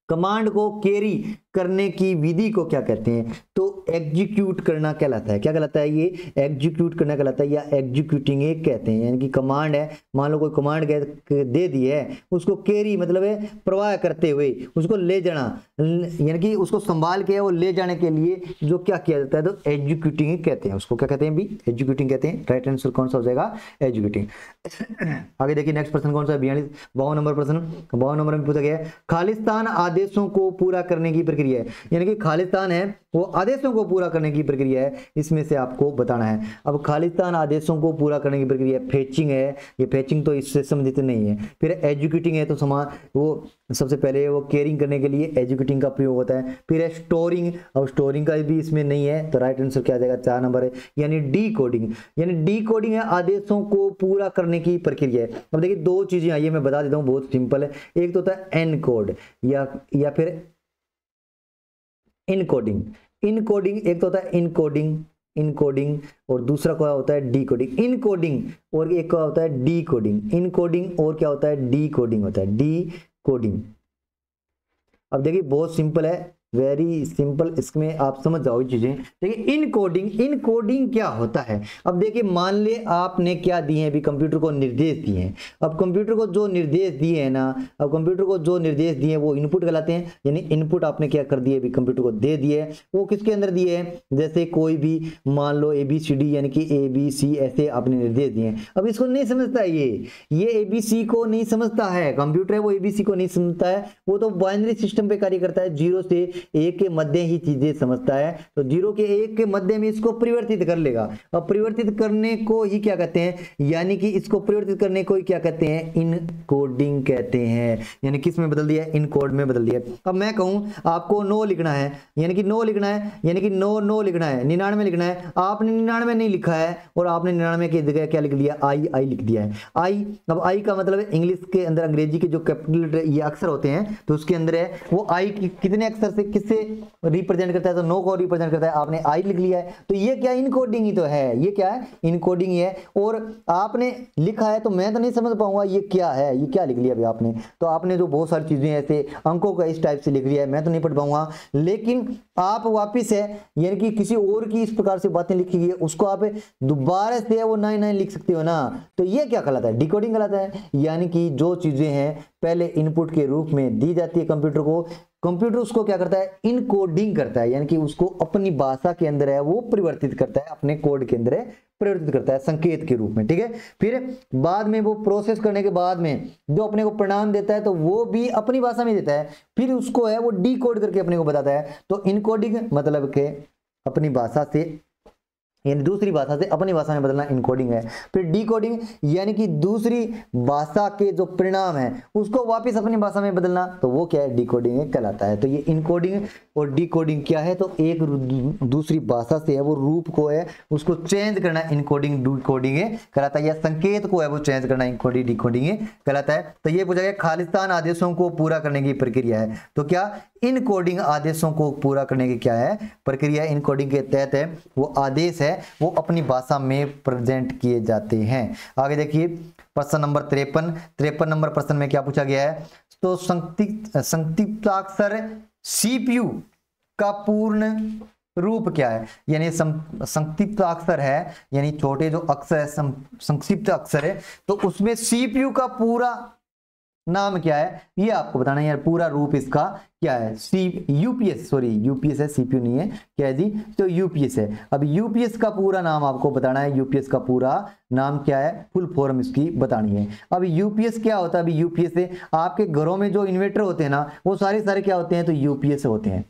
कमांड को कैरी करने की विधि को क्या कहते हैं, तो एग्जीक्यूट करना कहलाता है। क्या कहलाता है, ये एग्जीक्यूट करना कहलाता है या एग्जीक्यूटिंग एक कहते हैं। यानी कि कमांड है, मान लो कोई कमांड दे दी है, उसको कैरी मतलब है प्रवाह करते हुए उसको ले जाना, यानी कि उसको संभाल के वो ले जाने के लिए जो क्या किया जाता है, तो एग्जीक्यूटिंग कहते हैं। उसको क्या कहते हैं भी, एग्जीक्यूटिंग कहते हैं। राइट आंसर कौन सा हो जाएगा, एग्जीक्यूटिंग। आगे देखिए नेक्स्ट प्रश्न कौन सा है, 52 नंबर प्रश्न। 52 नंबर में पूछा गया है, खालिस्तान आदेशों को पूरा करने की प्रक्रिया है, यानी कि खालिस्तान है वो आदेशों को पूरा करने की प्रक्रिया है, इसमें से आपको बताना है। अब खालिस्तान आदेशों को पूरा करने की प्रक्रिया फेचिंग है, ये फेचिंग तो इससे संबंधित नहीं है। फिर एजुकेटिंग है, तो वो सबसे पहले वो केयरिंग करने के लिए एजुकेटिंग का प्रयोग होता है। फिर है स्टोरिंग, अब स्टोरिंग का भी इसमें नहीं है, तो राइट आंसर क्या आ जाएगा, 4 नंबर है, यानी डी कोडिंग। यानी डी कोडिंग है आदेशों को पूरा करने की प्रक्रिया है। अब देखिए 2 चीजें आइए मैं बता देता हूँ, बहुत सिंपल है। एक तो होता है एन कोड या फिर इनकोडिंग। एक तो होता है इनकोडिंग और दूसरा क्या होता है, डी कोडिंग। इनकोडिंग और एक क्या होता है, डी कोडिंग। इनकोडिंग और क्या होता है, डी कोडिंग होता है, डी कोडिंग। अब देखिए बहुत सिंपल है, वेरी सिंपल, इसमें आप समझ जाओ चीजें। देखिए इनकोडिंग क्या होता है। अब देखिए मान ले आपने क्या दिए हैं, अभी कंप्यूटर को निर्देश दिए हैं। अब कंप्यूटर को जो निर्देश दिए हैं ना, वो इनपुट कहलाते हैं। यानी इनपुट आपने क्या कर दिए, अभी कंप्यूटर को दे दिए, वो किसके अंदर दिए हैं, जैसे कोई भी मान लो ABCD यानी कि ABC ऐसे आपने निर्देश दिए हैं। अब इसको नहीं समझता है, ये ABC को नहीं समझता है, कंप्यूटर है वो ABC को नहीं समझता है, वो तो बाइनरी सिस्टम पे कार्य करता है, 0 से एक के मध्य ही चीजें समझता है, तो 0 के 1 के मध्य में इसको परिवर्तित कर लेगा। अब परिवर्तित करने को ही क्या कहते हैं, यानी कि इसको परिवर्तित करने को ही क्या कहते हैं, इनकोडिंग कहते हैं। यानी किस में बदल दिया, इनकोड में बदल दिया। अब मैं कहूं आपको 9 लिखना है, यानी कि 9 लिखना है, यानी कि 9 लिखना है, 99 लिखना है, आपने 99 नहीं लिखा है और आपने 99 की जगह क्या लिख दिया, आई लिख दिया है, आई। अब आई का मतलब है इंग्लिश के अंदर अंग्रेजी के जो कैपिटल ये अक्षर होते हैं तो उसके अंदर है वो आई कितने अक्षर से किससे रिप्रेजेंट करता है, तो 9 को रिप्रेजेंट करता है, आपने आई लिख लिया है। तो ये क्या इनकोडिंग ही तो है, ये क्या है, इनकोडिंग ही है। और आपने लिखा है तो मैं तो नहीं समझ पाऊंगा ये क्या है, ये क्या लिख लिया अभी आपने, तो आपने जो बहुत सारी चीजें ऐसे अंकों का इस टाइप से लिख लिया है, मैं तो नहीं पढ़ पाऊंगा। लेकिन आप वापिस है यानी कि किसी और की इस प्रकार से बातें लिखी गई है उसको आप दोबारा से वो 9 लिख सकते हो ना, तो ये क्या कहलाता है, डिकोडिंग कहलाता है। यानी कि जो चीजें हैं पहले इनपुट के रूप में दी जाती है कंप्यूटर को, कंप्यूटर उसको क्या करता है, इनकोडिंग करता है, यानी कि उसको अपनी भाषा के अंदर है वो परिवर्तित करता है, अपने कोड के अंदर है परिवर्तित करता है संकेत के रूप में, ठीक है। फिर बाद में वो प्रोसेस करने के बाद में जो अपने को परिणाम देता है तो वो भी अपनी भाषा में देता है, फिर उसको है वो डीकोड करके अपने को बताता है। तो इनकोडिंग मतलब के अपनी भाषा से यानी दूसरी भाषा से अपनी भाषा में बदलना इनकोडिंग है। फिर डिकोडिंग यानी कि दूसरी भाषा के जो परिणाम है उसको वापस अपनी भाषा में बदलना, तो वो क्या है, डिकोडिंग कहलाता है। तो ये इनकोडिंग और डिकोडिंग क्या है, तो एक दूसरी भाषा से है वो रूप को है उसको चेंज करना, इनकोडिंग डिकोडिंग कहलाता है, या संकेत को है वो चेंज करना, इनकोडिंग डिकोडिंग कहलाता है। तो ये पूछा गया खालिस्तान आदेशों को पूरा करने की प्रक्रिया है, तो क्या इनकोडिंग आदेशों को पूरा करने की क्या है प्रक्रिया, इनकोडिंग के तहत है वो आदेश है वो अपनी भाषा में प्रेजेंट किए जाते हैं। आगे देखिए प्रश्न नंबर 53 नंबर प्रश्न में क्या पूछा गया है, तो संक्षिप्ताक्षर सीपीयू का पूर्ण रूप क्या है, यानी संक्षिप्त अक्षर है यानी छोटे जो अक्षर है संक्षिप्त अक्षर है, तो उसमें सीपीयू का पूरा नाम क्या है ये आपको बताना है यार, पूरा रूप इसका क्या है, यूपीएस, सॉरी यूपीएस है सीपीयू नहीं है, क्या है जी, तो यूपीएस है। अब यूपीएस का पूरा नाम आपको बताना है, यूपीएस का पूरा नाम क्या है, फुल फॉर्म इसकी बतानी है। अब यूपीएस क्या होता है, अभी यूपीएस से आपके घरों में जो इन्वर्टर होते हैं ना वो सारे क्या होते हैं, तो यूपीएस होते हैं।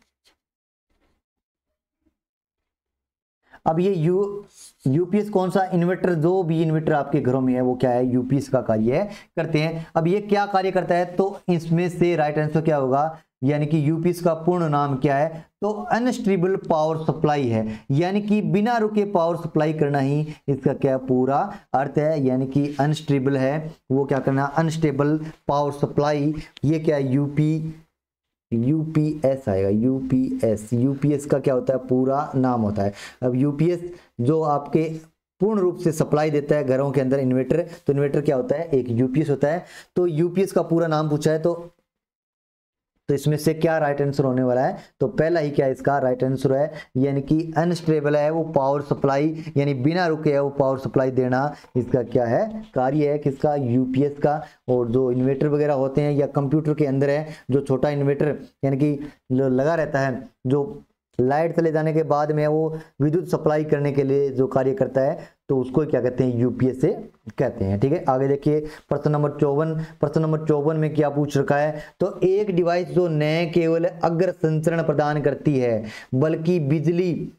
अब ये यूपीएस कौन सा इन्वर्टर, जो भी इन्वर्टर आपके घरों में है वो क्या है, यूपीएस का कार्य करते हैं। अब ये क्या कार्य करता है, तो इसमें से राइट आंसर क्या होगा, यानी कि यूपीएस का पूर्ण नाम क्या है, तो अनस्टेबल पावर सप्लाई है, यानी कि बिना रुके पावर सप्लाई करना ही इसका क्या पूरा अर्थ है। यानी कि अनस्टेबल है वो क्या करना, अनस्टेबल पावर सप्लाई, ये क्या यूपीएस आएगा, यूपीएस का क्या होता है, पूरा नाम होता है। अब यूपीएस जो आपके पूर्ण रूप से सप्लाई देता है घरों के अंदर इन्वर्टर, तो इन्वर्टर क्या होता है, एक यूपीएस होता है। तो यूपीएस का पूरा नाम पूछा है, तो इसमें से क्या राइट आंसर होने वाला है, तो पहला ही क्या इसका राइट आंसर है, यानी कि अनस्टेबल है वो पावर सप्लाई, यानी बिना रुके है वो पावर सप्लाई देना, इसका क्या है कार्य है, किसका, यूपीएस का। और जो इन्वर्टर वगैरह होते हैं या कंप्यूटर के अंदर है जो छोटा इन्वर्टर यानी कि लगा रहता है, जो लाइट चले जाने के बाद में वो विद्युत सप्लाई करने के लिए जो कार्य करता है, तो उसको क्या कहते हैं, यूपीएस से कहते हैं, ठीक है। आगे देखिए प्रश्न नंबर 54 में क्या पूछ रखा है, तो एक डिवाइस जो न केवल अग्र संचरण प्रदान करती है बल्कि बिजली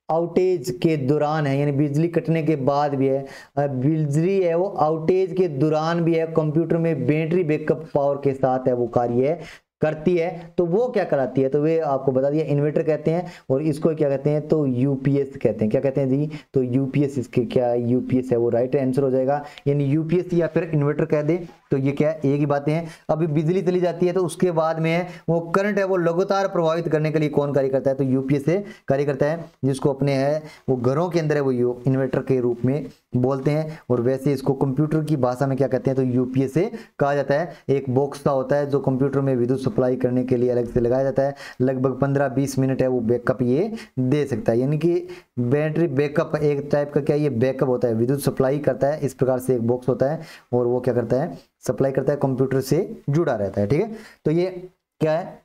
आउटेज के दौरान है, यानी बिजली कटने के बाद भी है, बिजली है वो आउटेज के दौरान भी है, कंप्यूटर में बैटरी बैकअप पावर के साथ है वो कार्य करती है, तो वो क्या कराती है, तो वे आपको बता दिया इन्वर्टर कहते हैं, और इसको क्या कहते हैं, तो यूपीएस कहते हैं। क्या कहते हैं जी, तो यूपीएस, इसके क्या यूपीएस है वो राइट आंसर हो जाएगा, यानी यूपीएस या फिर इन्वर्टर कह दे तो ये क्या है, एक ही बातें हैं। अभी बिजली चली जाती है तो उसके बाद में वो करंट है वो लगातार प्रभावित करने के लिए कौन कार्य करता है, तो यूपीएस से कार्य करता है, जिसको अपने है वो घरों के अंदर है वो इन्वर्टर के रूप में बोलते हैं। और वैसे इसको कंप्यूटर की भाषा में क्या कहते हैं, तो यूपीएस से कहा जाता है। एक बॉक्स का होता है जो कंप्यूटर में विद्युत सप्लाई करने के लिए अलग से लगाया जाता है, लगभग 15-20 मिनट है वो बैकअप ये दे सकता है, यानी कि बैटरी बैकअप एक टाइप का क्या ये बैकअप होता है, विद्युत सप्लाई करता है। इस प्रकार से एक बॉक्स होता है और वो क्या करता है, सप्लाई करता है, कंप्यूटर से जुड़ा रहता है, ठीक है। तो ये क्या है,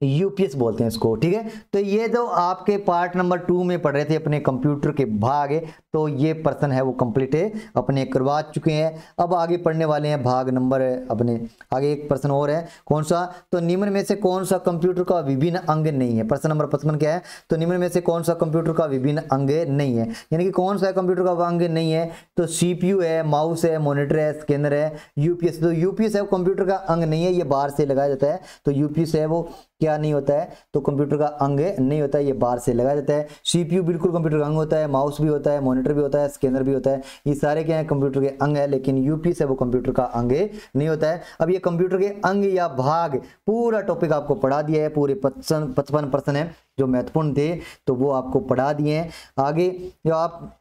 यूपीएस बोलते हैं इसको, ठीक है। तो ये जो आपके पार्ट नंबर 2 में पढ़ रहे थे अपने कंप्यूटर के भाग, तो ये पर्सन है वो कंप्लीट है अपने करवा चुके हैं। अब आगे पढ़ने वाले हैं भाग नंबर अपने आगे एक पर्सन और है, कौन सा, तो निम्न में से कौन सा कंप्यूटर का विभिन्न अंग नहीं है। पर्सन नंबर 55 क्या है, तो निम्न में से कौन सा कंप्यूटर का विभिन्न अंग नहीं है, यानी कि कौन सा कंप्यूटर का अंग नहीं है, तो सीपीयू है, माउस है, मॉनिटर है, स्कैनर है, यूपीएस। तो यूपीएस है वो कंप्यूटर का अंग नहीं है, ये बाहर से लगाया जाता है। तो यूपीएस है वो क्या नहीं होता है, तो कंप्यूटर का अंग नहीं होता है, ये बाहर से लगाया जाता है। सीपीयू बिल्कुल कंप्यूटर का अंग होता है, माउस भी होता है, मॉनिटर भी होता है, स्कैनर भी होता है, ये सारे क्या है कंप्यूटर के अंग है, लेकिन यूपीएस है वो कंप्यूटर का अंग नहीं होता है। अब ये कंप्यूटर के अंग या भाग पूरा टॉपिक आपको पढ़ा दिया है, पूरे 55% है जो महत्वपूर्ण थे तो वो आपको पढ़ा दिए हैं। आगे जो आप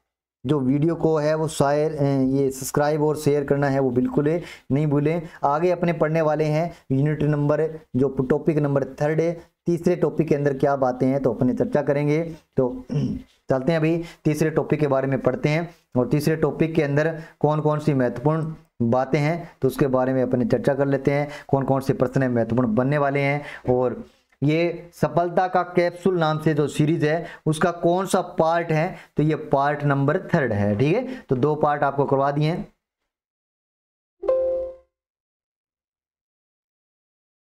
जो वीडियो को है वो शायर ये सब्सक्राइब और शेयर करना है वो बिल्कुल नहीं भूलें। आगे अपने पढ़ने वाले हैं यूनिट नंबर जो टॉपिक नंबर 3 है, तीसरे टॉपिक के अंदर क्या बातें हैं तो अपने चर्चा करेंगे। तो चलते हैं अभी तीसरे टॉपिक के बारे में पढ़ते हैं, और तीसरे टॉपिक के अंदर कौन कौन सी महत्वपूर्ण बातें हैं तो उसके बारे में अपने चर्चा कर लेते हैं, कौन कौन से प्रश्न महत्वपूर्ण बनने वाले हैं। और ये सफलता का कैप्सूल नाम से जो सीरीज है उसका कौन सा पार्ट है, तो ये पार्ट नंबर 3 है, ठीक है। तो 2 पार्ट आपको करवा दिए हैं।